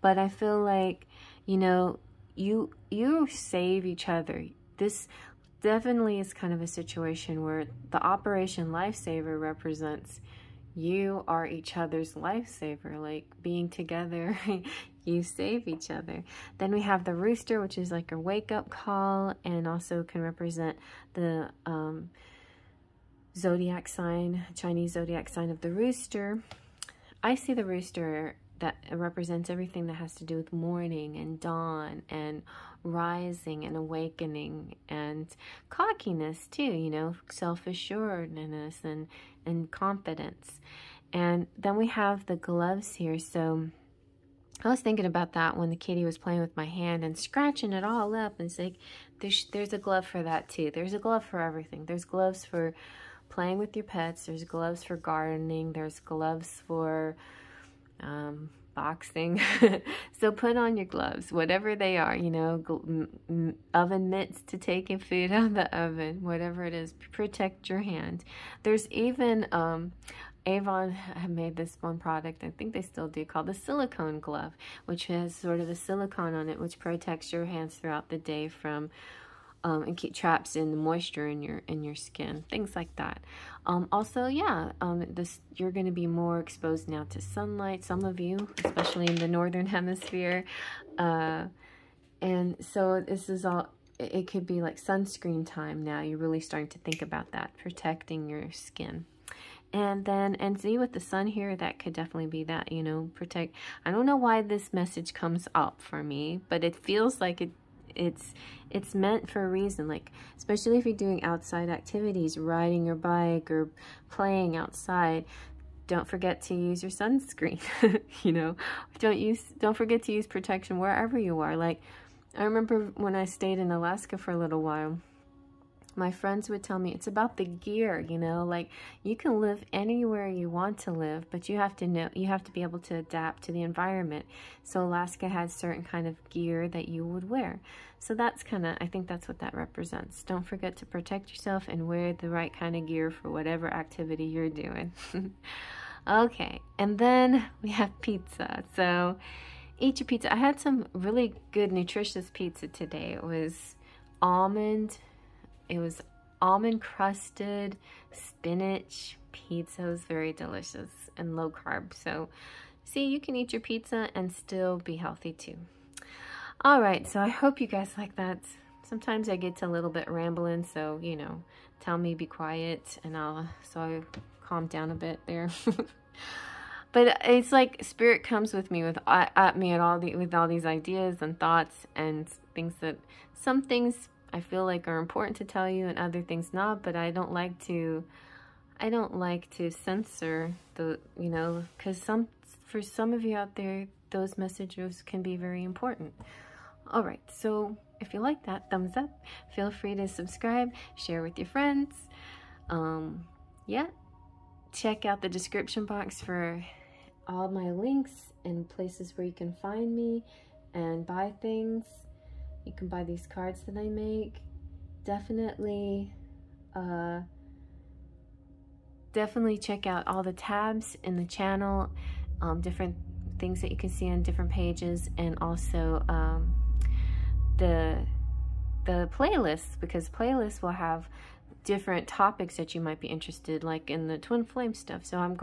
Speaker 1: But I feel like, you know, you save each other. This definitely is kind of a situation where the Operation Lifesaver represents you are each other's lifesaver, like being together, you save each other. Then we have the rooster, which is like a wake-up call, and also can represent the zodiac sign, Chinese zodiac sign of the rooster. I see the rooster that represents everything that has to do with morning and dawn and rising and awakening and cockiness too, you know, self-assuredness and confidence. And then we have the gloves here. So I was thinking about that when the kitty was playing with my hand and scratching it all up. And it's like, there's a glove for that too. There's a glove for everything. There's gloves for playing with your pets. There's gloves for gardening. There's gloves for boxing. So put on your gloves, whatever they are, you know, oven mitts to take your food out of the oven, whatever it is, protect your hand. There's even Avon had made this one product, I think they still do, called the silicone glove, which has sort of a silicone on it, which protects your hands throughout the day from and keep traps in the moisture in your skin, things like that. Also, yeah, you're going to be more exposed now to sunlight, some of you, especially in the northern hemisphere, and so this is all, it could be like sunscreen time now. You're really starting to think about that, protecting your skin. And then, and see with the sun here, that could definitely be that, you know, protect. I don't know why this message comes up for me, but it feels like it's meant for a reason. Like, especially if you're doing outside activities, riding your bike or playing outside, don't forget to use your sunscreen. You know, don't forget to use protection wherever you are. Like, I remember when I stayed in Alaska for a little while, my friends would tell me it's about the gear, you know, like you can live anywhere you want to live, but you have to know, you have to be able to adapt to the environment. So Alaska has certain kind of gear that you would wear. So that's kind of, I think that's what that represents. Don't forget to protect yourself and wear the right kind of gear for whatever activity you're doing. Okay, and then we have pizza. So eat your pizza. I had some really good nutritious pizza today. It was almond crusted spinach pizza. It was very delicious and low carb. So see, you can eat your pizza and still be healthy too. All right, so I hope you guys like that. Sometimes I get a little bit rambling, so you know, tell me be quiet and I calm down a bit there. But it's like spirit comes with me with all these ideas and thoughts and things, that some things I feel like are important to tell you and other things not, but I don't like to censor the, you know, because for some of you out there, those messages can be very important. All right, so if you like that, thumbs up. Feel free to subscribe, share with your friends. Yeah, check out the description box for all my links and places where you can find me and buy things. You can buy these cards that I make. Definitely check out all the tabs in the channel, different things that you can see on different pages, and also the playlists, because playlists will have different topics that you might be interested, like in the twin flame stuff. So I'm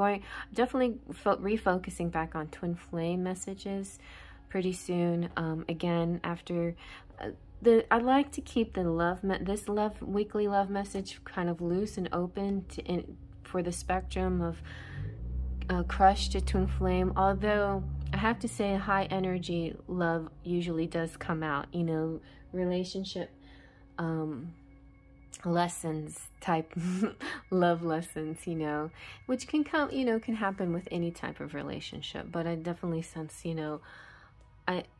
Speaker 1: definitely refocusing back on twin flame messages pretty soon. Again, after I'd like to keep this weekly love message kind of loose and open for the spectrum of crush to twin flame. Although I have to say, high energy love usually does come out. You know, relationship lessons type love lessons, you know, which can come, you know, can happen with any type of relationship. But I definitely sense, you know,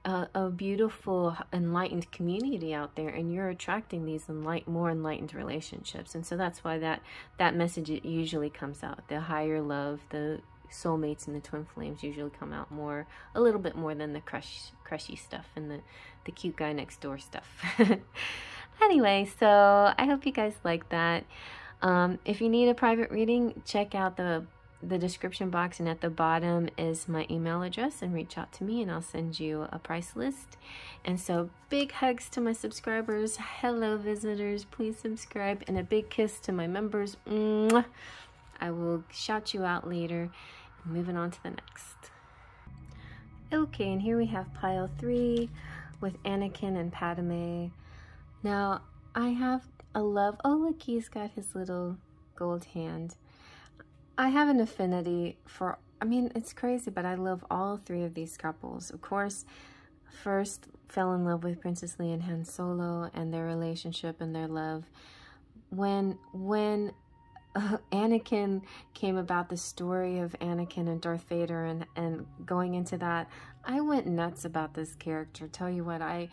Speaker 1: a beautiful enlightened community out there, and you're attracting these more enlightened relationships. And so that's why that message usually comes out. The higher love, the soulmates and the twin flames usually come out a little bit more than the crushy stuff and the cute guy next door stuff. Anyway, so I hope you guys like that. If you need a private reading, check out the description box, and at the bottom is my email address, and reach out to me and I'll send you a price list. And so big hugs to my subscribers. Hello visitors, please subscribe, and a big kiss to my members. Mwah. I will shout you out later. Moving on to the next. Okay, and here we have pile 3 with Anakin and Padme. Now I have a love, oh look, he's got his little gold hand. I have an affinity for, I mean, it's crazy, but I love all 3 of these couples. Of course, first fell in love with Princess Leia Han Solo and their relationship and their love. When Anakin came about, the story of Anakin and Darth Vader, and going into that, I went nuts about this character. Tell you what, I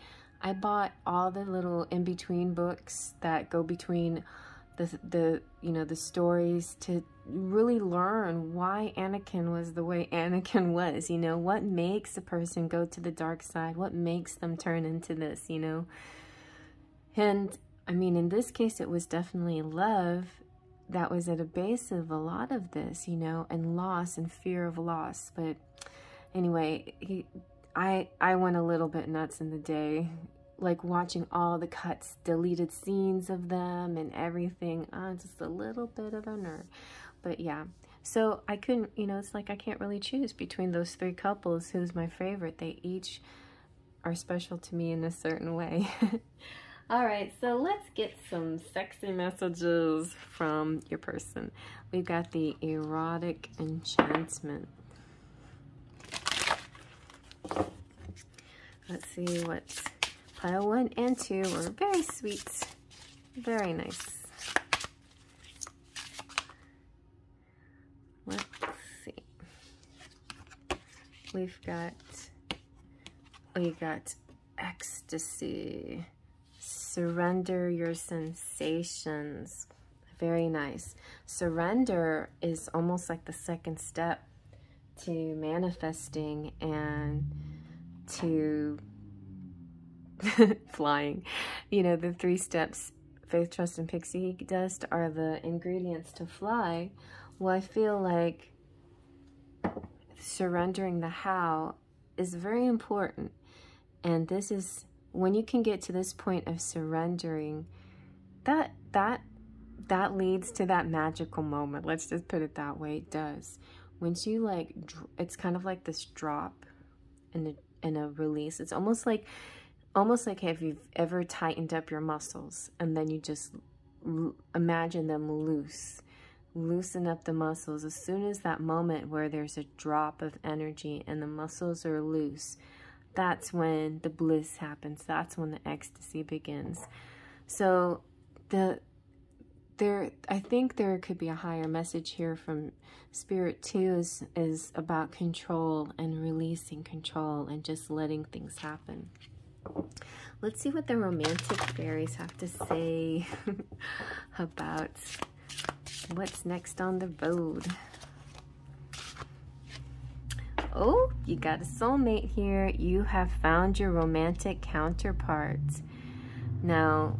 Speaker 1: bought all the little in-between books that go between the you know, the stories, to really learn why Anakin was the way Anakin was. You know, what makes a person go to the dark side, what makes them turn into this, you know. And I mean, in this case, it was definitely love that was at a base of a lot of this, you know, and loss and fear of loss. But anyway, I went a little bit nuts in the day like watching all the cuts, deleted scenes of them and everything. Just a little bit of a nerd. But yeah, so I couldn't, you know, it's like I can't really choose between those three couples who's my favorite. They each are special to me in a certain way. All right, so let's get some sexy messages from your person. We've got the Erotic Enchantment. Let's see what pile 1 and 2 are. Very sweet, very nice. Let's see. We got ecstasy. Surrender your sensations. Very nice. Surrender is almost like the second step to manifesting and to flying. You know, the 3 steps, faith, trust, and pixie dust, are the ingredients to fly. Well, I feel like surrendering the how is very important. And this is, when you can get to this point of surrendering, that leads to that magical moment. Let's just put it that way. It does. Once you like, it's kind of like this drop and a release. It's almost like if you've ever tightened up your muscles and then you just imagine them loose. Loosen up the muscles. As soon as that moment where there's a drop of energy and the muscles are loose, that's when the bliss happens. That's when the ecstasy begins. So I think there could be a higher message here from Spirit too, is about control and releasing control and just letting things happen. Let's see what the romantic fairies have to say about what's next on the road. Oh, you got a soulmate here. You have found your romantic counterpart. Now,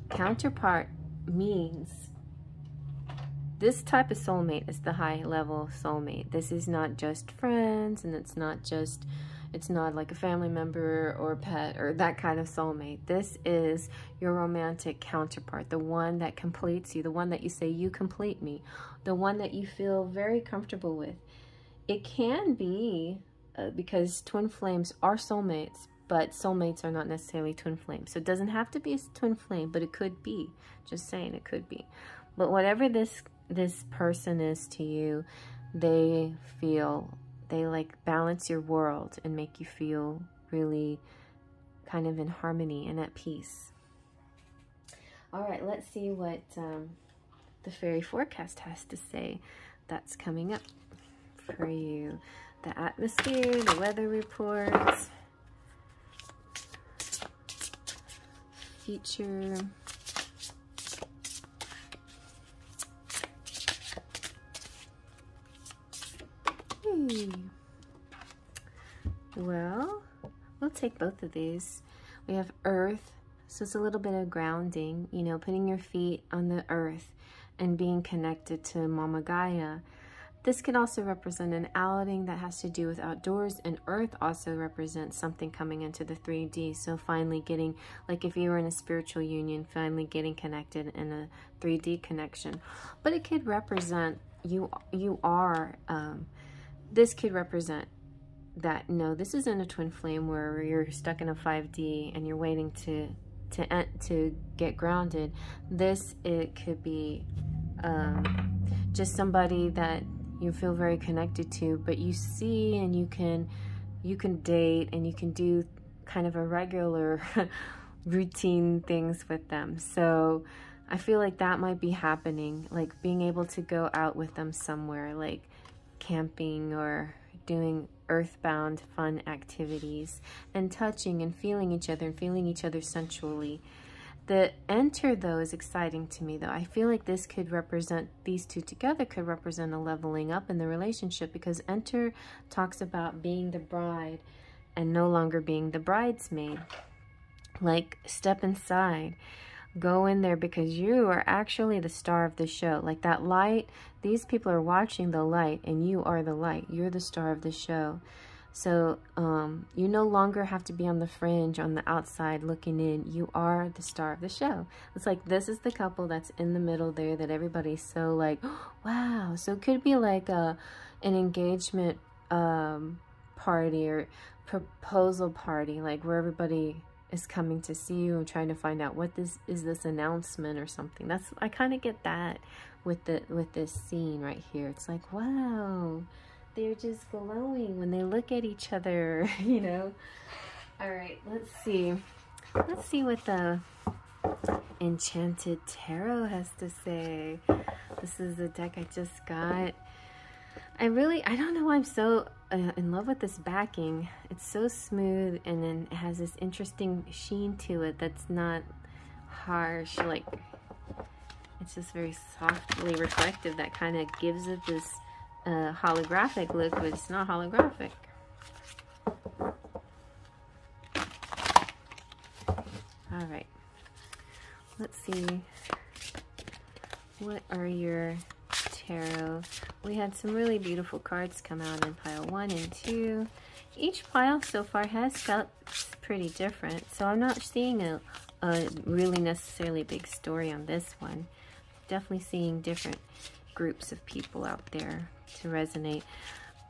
Speaker 1: counterpart means this type of soulmate is the high level soulmate. This is not just friends, and it's not like a family member or pet or that kind of soulmate. This is your romantic counterpart, the one that completes you, the one that you say, you complete me, the one that you feel very comfortable with. It can be, because twin flames are soulmates, but soulmates are not necessarily twin flames. So it doesn't have to be a twin flame, but it could be. Just saying, it could be. But whatever this person is to you, they like balance your world and make you feel really kind of in harmony and at peace. All right, let's see what the Faery Forecast has to say. That's coming up for you. The atmosphere, the weather reports, future. Well, we'll take both of these. We have earth, so it's a little bit of grounding, you know, putting your feet on the earth and being connected to Mama Gaia. This could also represent an outing that has to do with outdoors, and earth also represents something coming into the 3D. So finally getting, like if you were in a spiritual union, finally getting connected in a 3D connection. But it could represent this could represent that, no, this isn't a twin flame where you're stuck in a 5D and you're waiting to get grounded. It could be just somebody that you feel very connected to, but you see, and you can date, and you can do kind of a regular routine things with them. So I feel like that might be happening, like being able to go out with them somewhere, like camping or doing earthbound fun activities, and touching and feeling each other and feeling each other sensually. The enter, though, is exciting to me, though. I feel like this could represent, these two together could represent a leveling up in the relationship, because enter talks about being the bride and no longer being the bridesmaid. Like, step inside. Go in there, because you are actually the star of the show. Like that light, these people are watching the light, and you are the light. You're the star of the show. So you no longer have to be on the fringe, on the outside looking in. You are the star of the show. It's like this is the couple that's in the middle there that everybody's so like, oh, wow. So it could be like an engagement party or proposal party, like where everybody is coming to see you and trying to find out what this is, this announcement or something. That's, I kind of get that with this scene right here. It's like, wow, they're just glowing when they look at each other, you know. All right, let's see what the Enchanted Tarot has to say. This is the deck I just got. I don't know why I'm so in love with this backing. It's so smooth, and then it has this interesting sheen to it that's not harsh. Like, it's just very softly reflective. That kind of gives it this holographic look, but it's not holographic. All right. Let's see. What are your tarot? We had some really beautiful cards come out in pile 1 and 2. Each pile so far has felt pretty different, so I'm not seeing a really necessarily big story on this one. Definitely seeing different groups of people out there to resonate,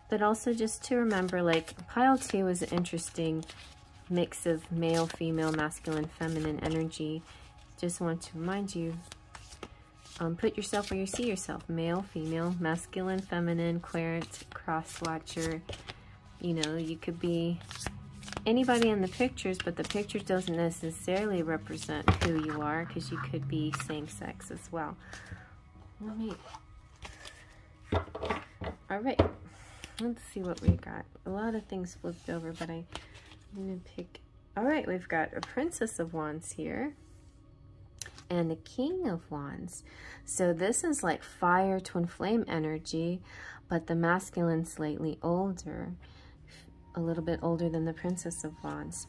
Speaker 1: but also just to remember, like, pile 2 is an interesting mix of male, female, masculine, feminine energy. Just want to remind you, put yourself where you see yourself. Male, female, masculine, feminine, querent, cross watcher. You know, you could be anybody in the pictures, but the picture doesn't necessarily represent who you are, because you could be same-sex as well. All right, let's see what we got. A lot of things flipped over, but I'm gonna pick. All right, we've got a Princess of Wands here and the King of Wands. So this is like fire twin flame energy, but the masculine slightly older, a little bit older than the Princess of Wands.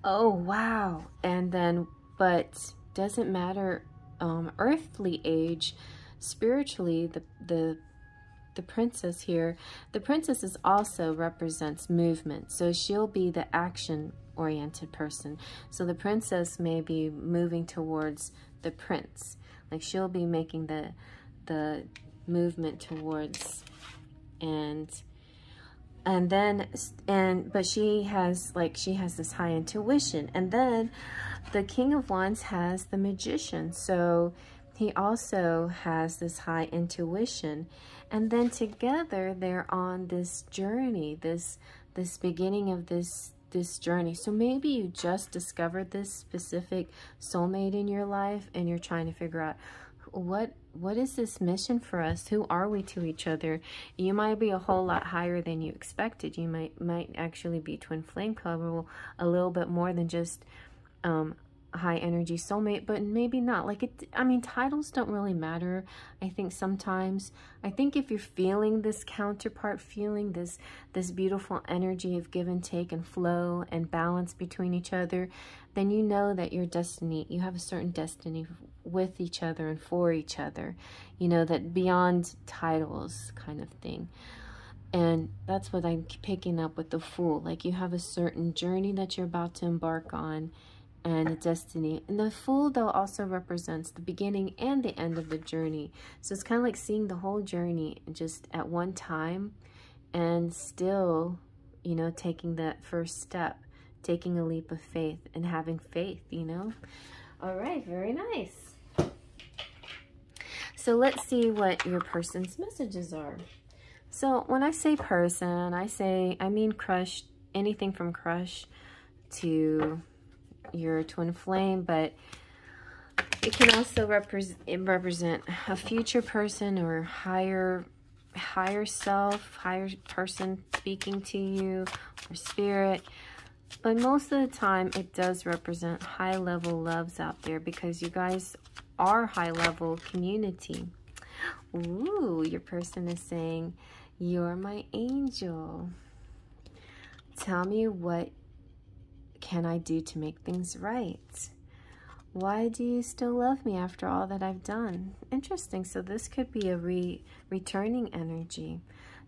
Speaker 1: Oh wow. And then, but doesn't matter earthly age, spiritually, the princess here, the princess is also represents movement, so she'll be the action oriented person. So the princess may be moving towards the prince, like she'll be making the movement towards, but she has this high intuition. And then the King of Wands has the Magician, so he also has this high intuition. And then together they're on this journey, this beginning of this journey. So maybe you just discovered this specific soulmate in your life, and you're trying to figure out what is this mission for us? Who are we to each other? You might be a whole lot higher than you expected. You might actually be twin flame compatible, a little bit more than just high energy soulmate, but maybe not. Like, I mean, titles don't really matter. I think sometimes, if you're feeling this counterpart, feeling this beautiful energy of give and take and flow and balance between each other, then you know that your destiny, you have a certain destiny with each other and for each other, you know, that beyond titles kind of thing. And that's what I'm picking up with the Fool. Like, you have a certain journey that you're about to embark on, and a destiny. And the Fool, though, also represents the beginning and the end of the journey. So it's kind of like seeing the whole journey just at one time, and still, you know, taking that first step, taking a leap of faith and having faith, you know. All right, very nice. So let's see what your person's messages are. So when I say person, I mean crush, anything from crush to your twin flame, but it can also represent a future person or higher self, higher person speaking to you, or spirit. But most of the time it does represent high level loves out there, because you guys are high level community. Ooh, your person is saying, you're my angel. Tell me, what can I do to make things right? Why do you still love me after all that I've done? Interesting. So this could be a returning energy.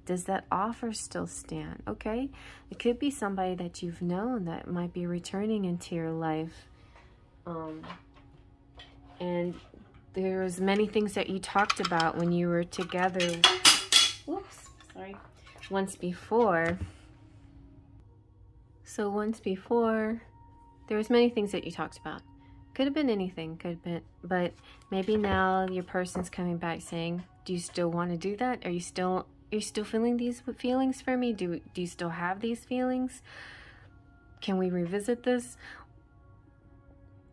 Speaker 1: Does that offer still stand? Okay, it could be somebody that you've known that might be returning into your life. And there's many things that you talked about when you were together. Whoops, sorry. Once before. So once before, there was many things that you talked about. Could have been anything, could have been, but maybe now your person's coming back saying, do you still want to do that? Are you still feeling these feelings for me? Do you still have these feelings? Can we revisit this?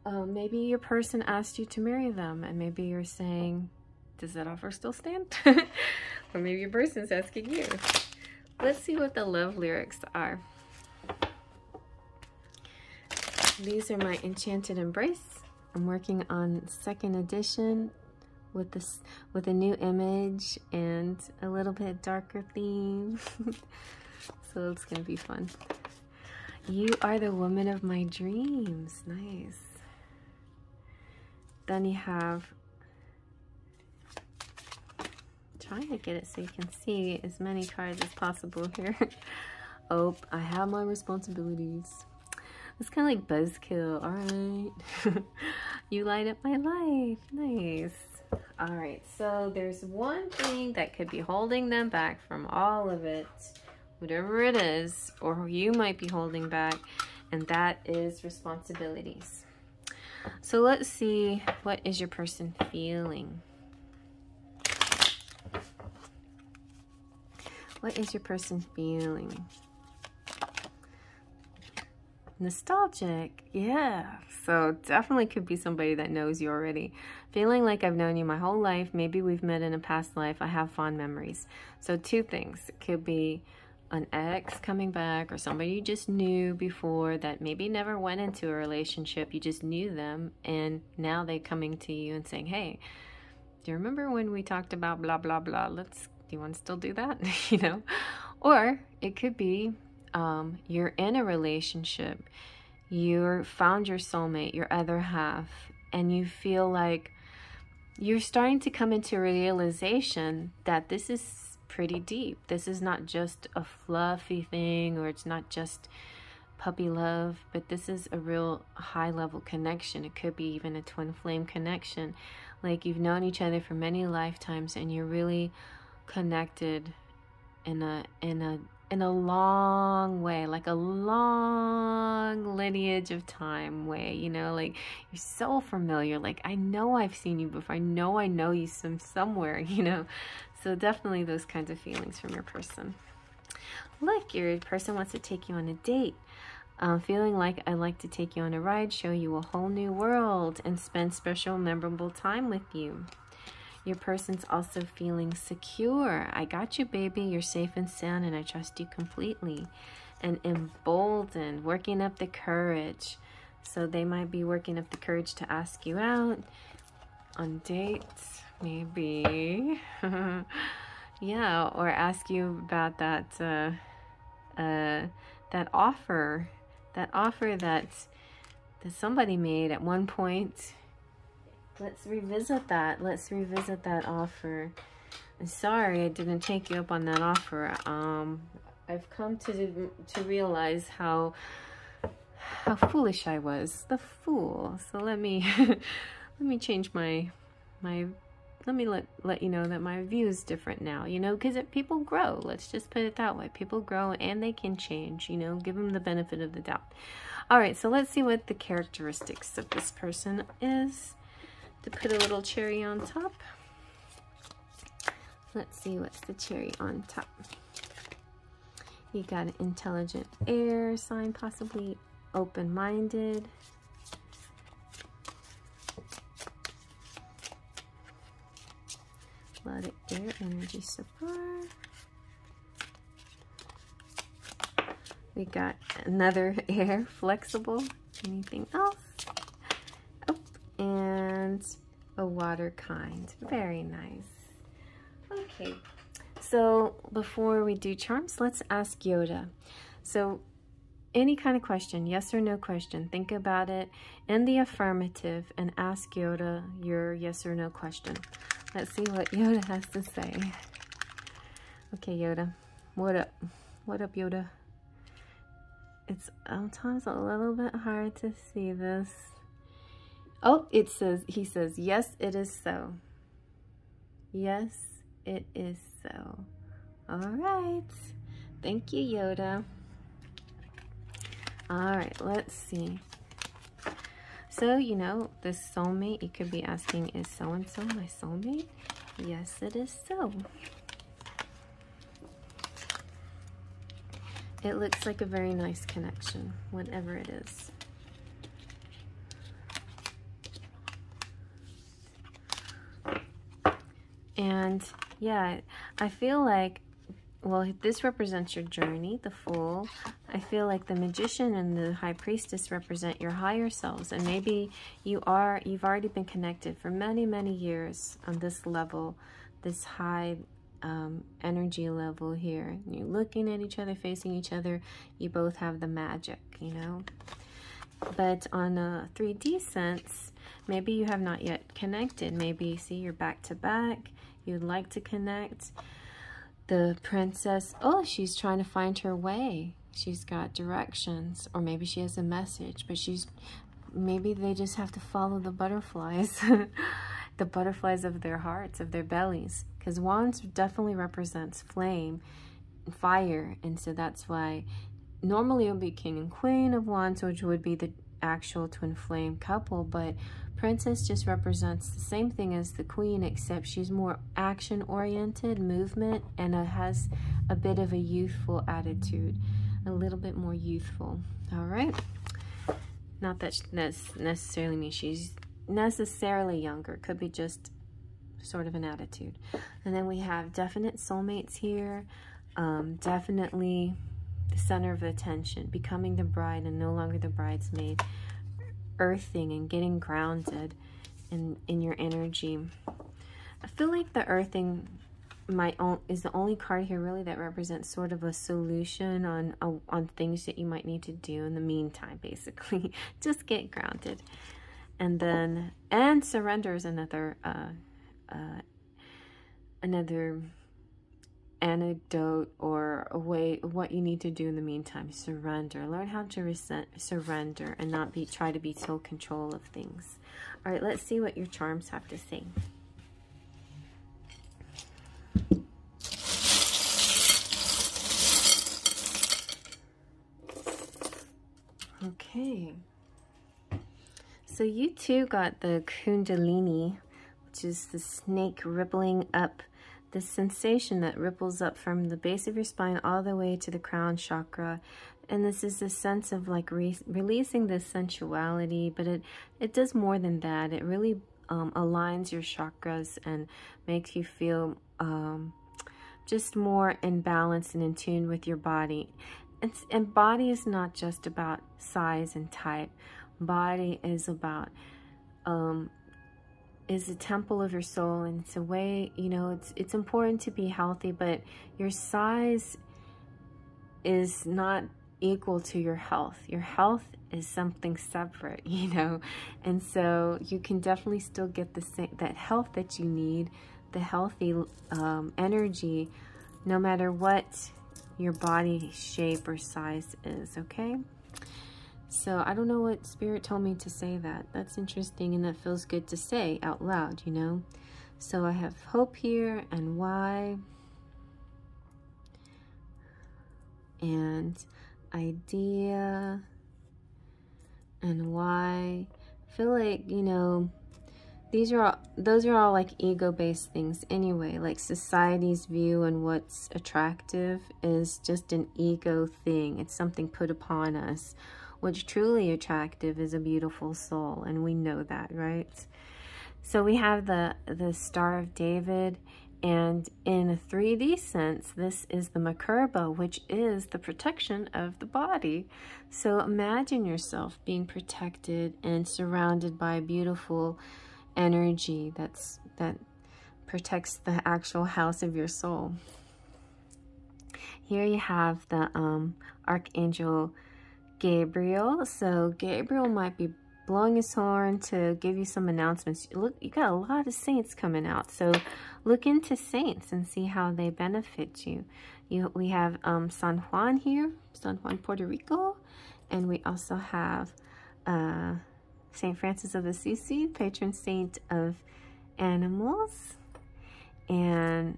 Speaker 1: Maybe your person asked you to marry them, and maybe you're saying, does that offer still stand? Or maybe your person's asking you. Let's see what the love lyrics are. These are my Enchanted Embrace. I'm working on 2nd edition with a new image and a little bit darker theme. So it's gonna be fun. You are the woman of my dreams. Nice. Then you have, trying to get it so you can see as many cards as possible here. Oh, I have my responsibilities. It's kind of like buzzkill. All right. You light up my life. Nice. All right. So there's one thing that could be holding them back from all of it, whatever it is, or you might be holding back, and that is responsibilities. So let's see, what is your person feeling? What is your person feeling? Nostalgic, yeah. So definitely could be somebody that knows you already. Feeling like I've known you my whole life. Maybe we've met in a past life. I have fond memories. So 2 things. It could be an ex coming back, or somebody you just knew before that maybe never went into a relationship. You just knew them, and now they're coming to you and saying, hey, do you remember when we talked about blah blah blah? Do you want to still do that? You know? Or it could be you're in a relationship, you found your soulmate, your other half, and you feel like you're starting to come into a realization that this is pretty deep. This is not just a fluffy thing, or it's not just puppy love, but this is a real high level connection. It could be even a twin flame connection. Like you've known each other for many lifetimes, and you're really connected in a long way, like a long lineage of time way, you know, like you're so familiar, like I know I've seen you before, I know you somewhere, you know. So definitely those kinds of feelings from your person. Look, your person wants to take you on a date. Feeling like I'd like to take you on a ride, show you a whole new world, and spend special, memorable time with you. Your person's also feeling secure. I got you, baby. You're safe and sound, and I trust you completely. And emboldened, working up the courage. So they might be working up the courage to ask you out on dates, maybe. Yeah, or ask you about that that offer that somebody made at one point. Let's revisit that. Let's revisit that offer. I'm sorry I didn't take you up on that offer. I've come to realize how foolish I was. The fool. So let me let me change my let me let you know that my view is different now, you know, because people grow. Let's just put it that way. People grow and they can change, you know, give them the benefit of the doubt. All right, so let's see what the characteristics of this person is. To put a little cherry on top. Let's see what's the cherry on top. You got an intelligent air sign, possibly open-minded. A lot of air energy so far. We got another air, flexible. Anything else? Oh, and a water kind. Very nice. Okay, so before we do charms, let's ask Yoda. So any kind of question, yes or no question, think about it in the affirmative and ask Yoda your yes or no question. Let's see what Yoda has to say. Okay, Yoda. What up? What up, Yoda? It's sometimes a little bit hard to see this. Oh, it says, he says, yes, it is so. Yes, it is so. All right. Thank you, Yoda. All right, let's see. So, you know, this soulmate, you could be asking, is so-and-so my soulmate? Yes, it is so. It looks like a very nice connection, whatever it is. And yeah, I feel like, well, this represents your journey, the Fool. I feel like the Magician and the High Priestess represent your higher selves. And maybe you've already been connected for many, many years on this level, this high energy level here. You're looking at each other, facing each other. You both have the magic, you know. But on a 3D sense, maybe you have not yet connected. Maybe, see, you're back to back. You'd like to connect. The princess, oh, she's trying to find her way. She's got directions, or maybe she has a message, but maybe they just have to follow the butterflies, the butterflies of their hearts, of their bellies, because wands definitely represents flame, fire, and so that's why normally it would be king and queen of wands, which would be the actual twin flame couple, but princess just represents the same thing as the queen, except she's more action oriented, movement, and has a bit of a youthful attitude, a little bit more youthful. All right, not that necessarily means she's necessarily younger, could be just sort of an attitude. And then we have definite soulmates here, definitely the center of attention, becoming the bride and no longer the bridesmaid, earthing and getting grounded in your energy. I feel like the earthing is the only card here really that represents sort of a solution on things that you might need to do in the meantime, basically. Just get grounded. And then, and surrender is another anecdote or a way of what you need to do in the meantime. Surrender. Learn how to surrender and not try to be so control of things. All right, let's see what your charms have to say. Okay. So you too got the Kundalini, which is the snake rippling up, the sensation that ripples up from the base of your spine all the way to the crown chakra. And this is a sense of like releasing this sensuality, but it does more than that. It really aligns your chakras and makes you feel just more in balance and in tune with your body. And body is not just about size and type. Body is about is a temple of your soul, and it's a way, you know, it's important to be healthy, but your size is not equal to your health. Your health is something separate, you know, and so you can definitely still get the same, that health that you need, the healthy energy, no matter what your body shape or size is. Okay, so I don't know what Spirit told me to say that. That's interesting, and that feels good to say out loud, you know. So I have hope here, and why, and idea, and why. I feel like, you know, those are all like ego-based things anyway. Like society's view and what's attractive is just an ego thing. It's something put upon us. What's truly attractive is a beautiful soul, and we know that, right? So we have the Star of David, and in a 3D sense, this is the Makurba, which is the protection of the body. So imagine yourself being protected and surrounded by a beautiful energy that protects the actual house of your soul. Here you have the Archangel Gabriel. So Gabriel might be blowing his horn to give you some announcements. Look, you got a lot of saints coming out, so look into saints and see how they benefit you. We have San Juan here, San Juan, Puerto Rico, and we also have Saint Francis of Assisi, patron saint of animals, and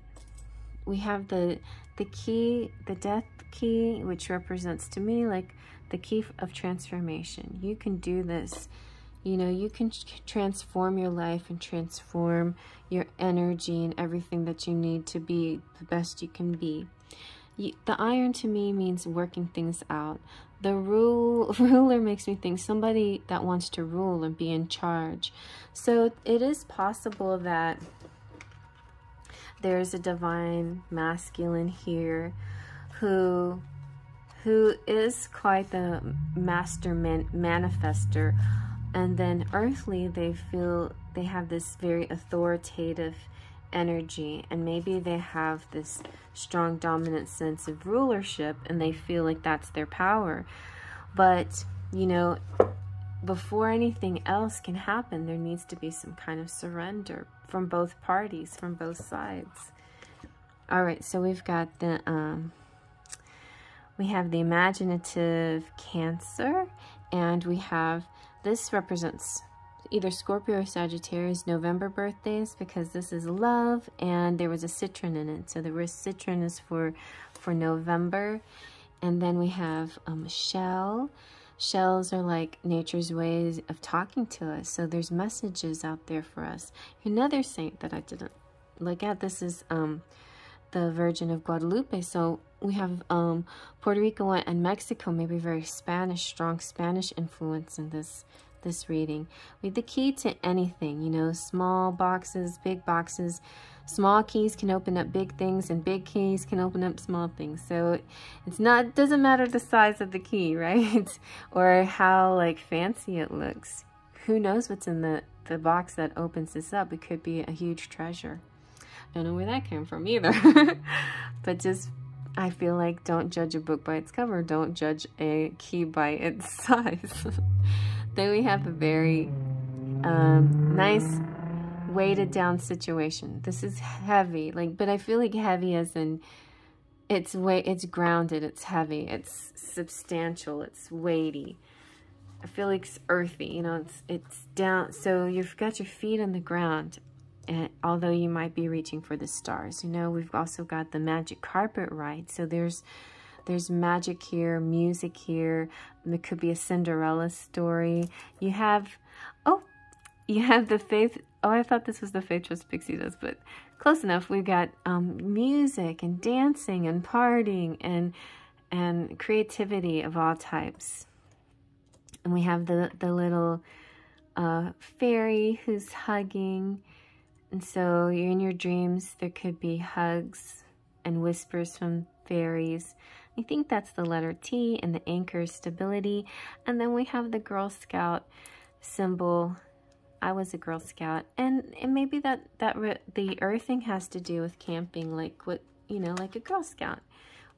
Speaker 1: we have the key, the death key, which represents to me like the key of transformation. You can do this. You know, you can transform your life and transform your energy and everything that you need to be the best you can be. The iron to me means working things out. The ruler makes me think somebody that wants to rule and be in charge. So it is possible that there's a divine masculine here who is quite the master manifester, and then earthly, they feel they have this very authoritative energy, and maybe they have this strong dominant sense of rulership and they feel like that's their power. But you know, before anything else can happen, there needs to be some kind of surrender from both parties, from both sides. All right, so we've got the we have the imaginative Cancer, and we have, this represents either Scorpio or Sagittarius November birthdays, because this is love and there was a citron in it. So the word citron is for November. And then we have shell. Shells are like nature's ways of talking to us. So there's messages out there for us. Another saint that I didn't look at, this is the Virgin of Guadalupe. So we have Puerto Rico and Mexico, maybe very Spanish, strong Spanish influence in this reading. With the key to anything, you know, small boxes, big boxes. Small keys can open up big things, and big keys can open up small things. So it's not, doesn't matter the size of the key, right? Or how like fancy it looks. Who knows what's in the box that opens this up? It could be a huge treasure. I don't know where that came from either. But just, I feel like, don't judge a book by its cover. Don't judge a key by its size. Then we have a very nice weighted down situation. This is heavy, like, but I feel like heavy as in it's grounded, it's heavy, it's substantial, it's weighty. I feel like it's earthy, you know, it's down. So you've got your feet on the ground, and although you might be reaching for the stars, you know, we've also got the magic carpet ride. So there's magic here, music here. It could be a Cinderella story. You have the faith. Oh, I thought this was the Faith Trust Pixie Dust, but close enough. We've got music and dancing and partying and creativity of all types. And we have the little fairy who's hugging. And so you're in your dreams. There could be hugs and whispers from fairies. I think that's the letter T, and the anchor is stability. And then we have the Girl Scout symbol. I was a Girl Scout, and maybe the earthing has to do with camping, like what, you know, like a Girl Scout,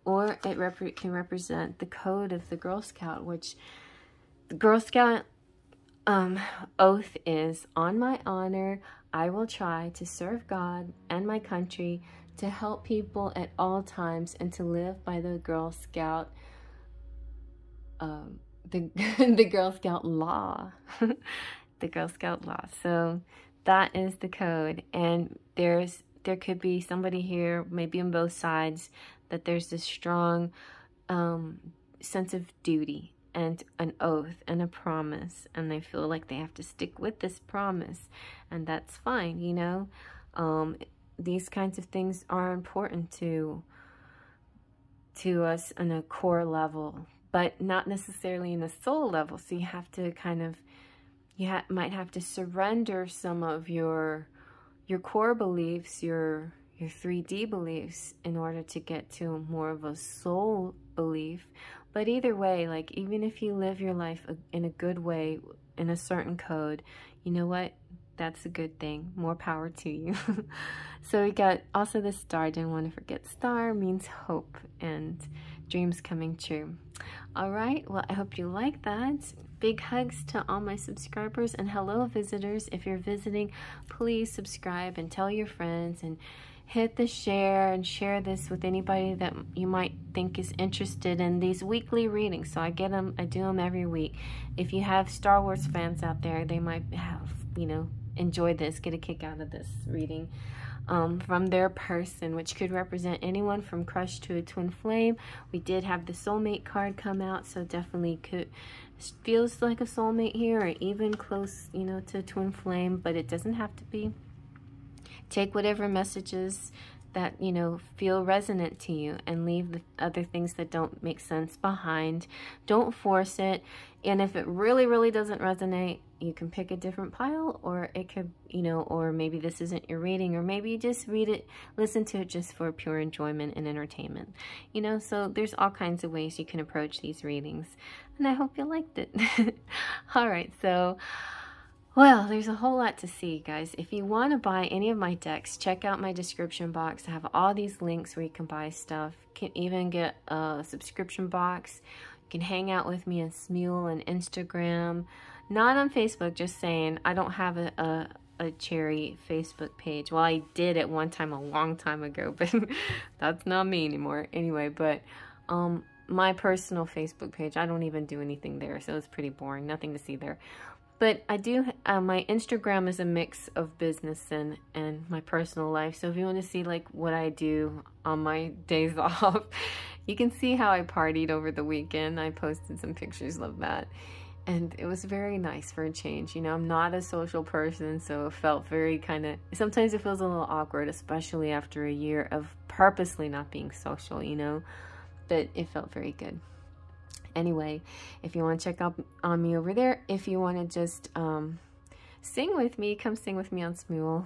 Speaker 1: or it can represent the code of the Girl Scout, which the Girl Scout oath is, on my honor, I will try to serve God and my country, to help people at all times, and to live by the Girl Scout, the Girl Scout law. The Girl Scout law. So that is the code. And there could be somebody here, maybe on both sides, that there's this strong sense of duty and an oath and a promise, and they feel like they have to stick with this promise, and that's fine, you know. These kinds of things are important to us on a core level, but not necessarily in a soul level. So you have to kind of, might have to surrender some of your core beliefs, your 3D beliefs, in order to get to more of a soul belief. But either way, like, even if you live your life in a good way, in a certain code, you know what? That's a good thing. More power to you. So we got also the star. Didn't want to forget, star means hope and dreams coming true. All right, well, I hope you like that. Big hugs to all my subscribers, and hello visitors. If you're visiting, please subscribe and tell your friends, and hit the share and share this with anybody that you might think is interested in these weekly readings. So I do them every week. If you have Star Wars fans out there, they might have, enjoy this, get a kick out of this reading from their person, which could represent anyone from crush to a twin flame. We did have the soulmate card come out, so definitely feels like a soulmate here, or even close, to a twin flame, but it doesn't have to be. Take whatever messages that, feel resonant to you, and leave the other things that don't make sense behind. Don't force it. And if it really, really doesn't resonate, you can pick a different pile, or it could, or maybe this isn't your reading, or maybe you just read it, listen to it just for pure enjoyment and entertainment. So there's all kinds of ways you can approach these readings, and I hope you liked it. All right, so... well, there's a whole lot to see, guys. If you want to buy any of my decks, check out my description box. I have all these links where you can buy stuff. You can even get a subscription box. You can hang out with me on Smule and Instagram. Not on Facebook, just saying. I don't have a Cherry Facebook page. Well, I did at one time a long time ago, but that's not me anymore. Anyway, but my personal Facebook page, I don't even do anything there, so it's pretty boring. Nothing to see there. But I do, my Instagram is a mix of business and my personal life. So if you want to see like what I do on my days off, you can see how I partied over the weekend. I posted some pictures of that. And it was very nice for a change. I'm not a social person, so it felt very sometimes it feels a little awkward, especially after a year of purposely not being social, But it felt very good. Anyway, if you want to check out on me over there, if you want to just sing with me, come sing with me on Smule.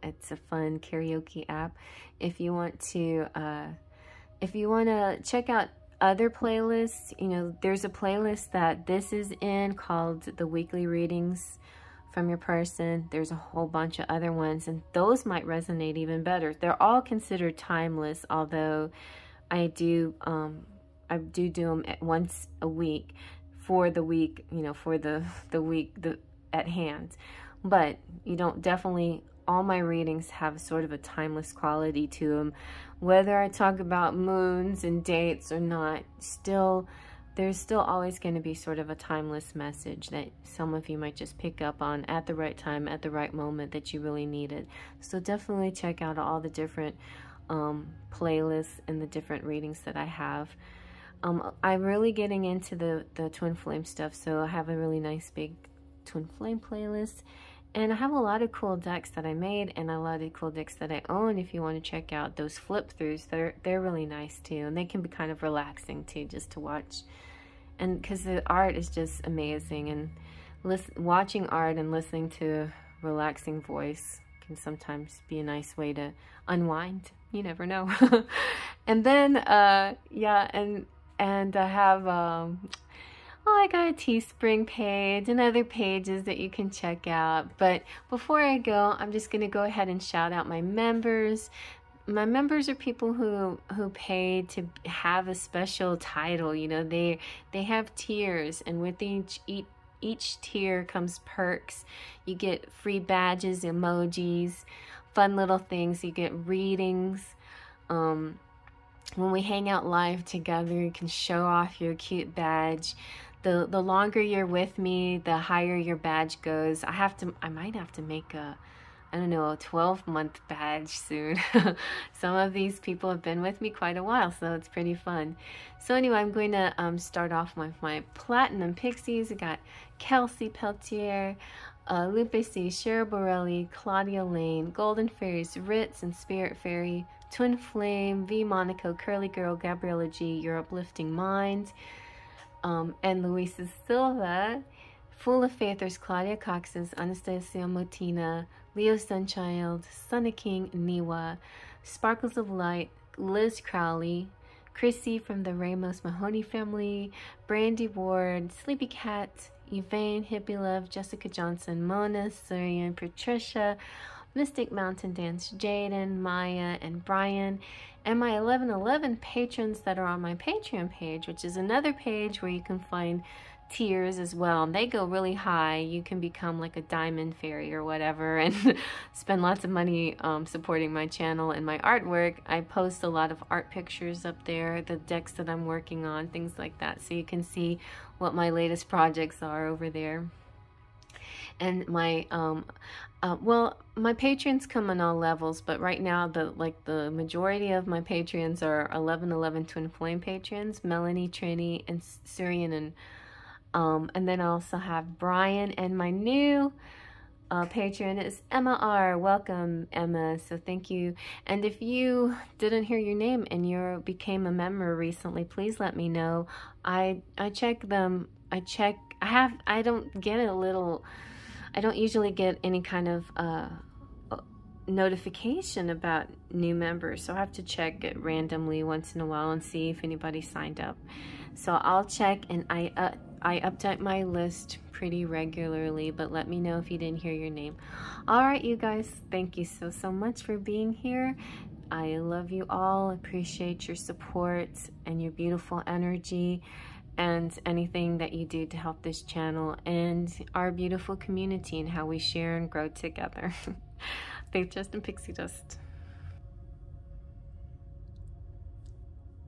Speaker 1: It's a fun karaoke app. If you want to check out other playlists, there's a playlist that this is in called the weekly readings from your person. There's a whole bunch of other ones, and those might resonate even better. They're all considered timeless, although I do them at once a week for the week, for the week at hand. But definitely all my readings have sort of a timeless quality to them. Whether I talk about moons and dates or not, there's still always going to be sort of a timeless message that some of you might just pick up on at the right time, at the right moment that you really need it. So definitely check out all the different playlists and the different readings that I have. I'm really getting into the twin flame stuff, so I have a really nice big twin flame playlist, and I have a lot of cool decks that I made and a lot of cool decks that I own. If you want to check out those flip throughs, they're really nice too, and they can be kind of relaxing too, just to watch, and because the art is just amazing, and watching art and listening to relaxing voice can sometimes be a nice way to unwind. You never know. And then yeah, and I have, I got a Teespring page and other pages that you can check out. But before I go, I'm just going to go ahead and shout out my members. My members are people who pay to have a special title. They have tiers, and with each tier comes perks. You get free badges, emojis, fun little things. You get readings. When we hang out live together, you can show off your cute badge. The longer you're with me, the higher your badge goes. I might have to make a 12-month badge soon. Some of these people have been with me quite a while, so it's pretty fun. So anyway, I'm going to start off with my Platinum Pixies. I got Kelsey Peltier, Lupe C, Cheryl Borelli, Claudia Lane, Golden Fairies, Ritz and Spirit Fairy, Twin Flame, V Monaco, Curly Girl, Gabriella G, Your Uplifting Mind, and Luisa Silva. Full of Faith, there's Claudia Cox's, Anastasia Motina, Leo Sunchild, Sonic King, Niwa, Sparkles of Light, Liz Crowley, Chrissy from the Ramos Mahoney family, Brandy Ward, Sleepy Cat, Yvain, Hippie Love, Jessica Johnson, Mona, Surian, Patricia, Mystic Mountain Dance, Jaden, Maya, and Brian, and my 1111 patrons that are on my Patreon page, which is another page where you can find tiers as well. And they go really high. You can become like a diamond fairy or whatever and spend lots of money supporting my channel and my artwork. I post a lot of art pictures up there, the decks that I'm working on, things like that, so you can see what my latest projects are over there. And my well, my patrons come on all levels, but right now the majority of my patrons are 1111 Twin Flame patrons, Melanie, Trini, and Syrian, and then I also have Brian, and my new patron is Emma R. Welcome, Emma. So thank you. And if you didn't hear your name and you became a member recently, please let me know. I check them. I don't usually get any kind of notification about new members, so I have to check it randomly once in a while and see if anybody signed up. So I'll check, and I update my list pretty regularly, but let me know if you didn't hear your name. All right, you guys, thank you so much for being here. I love you all, appreciate your support and your beautiful energy and anything that you do to help this channel and our beautiful community and how we share and grow together. Faith Dust and Pixie Dust.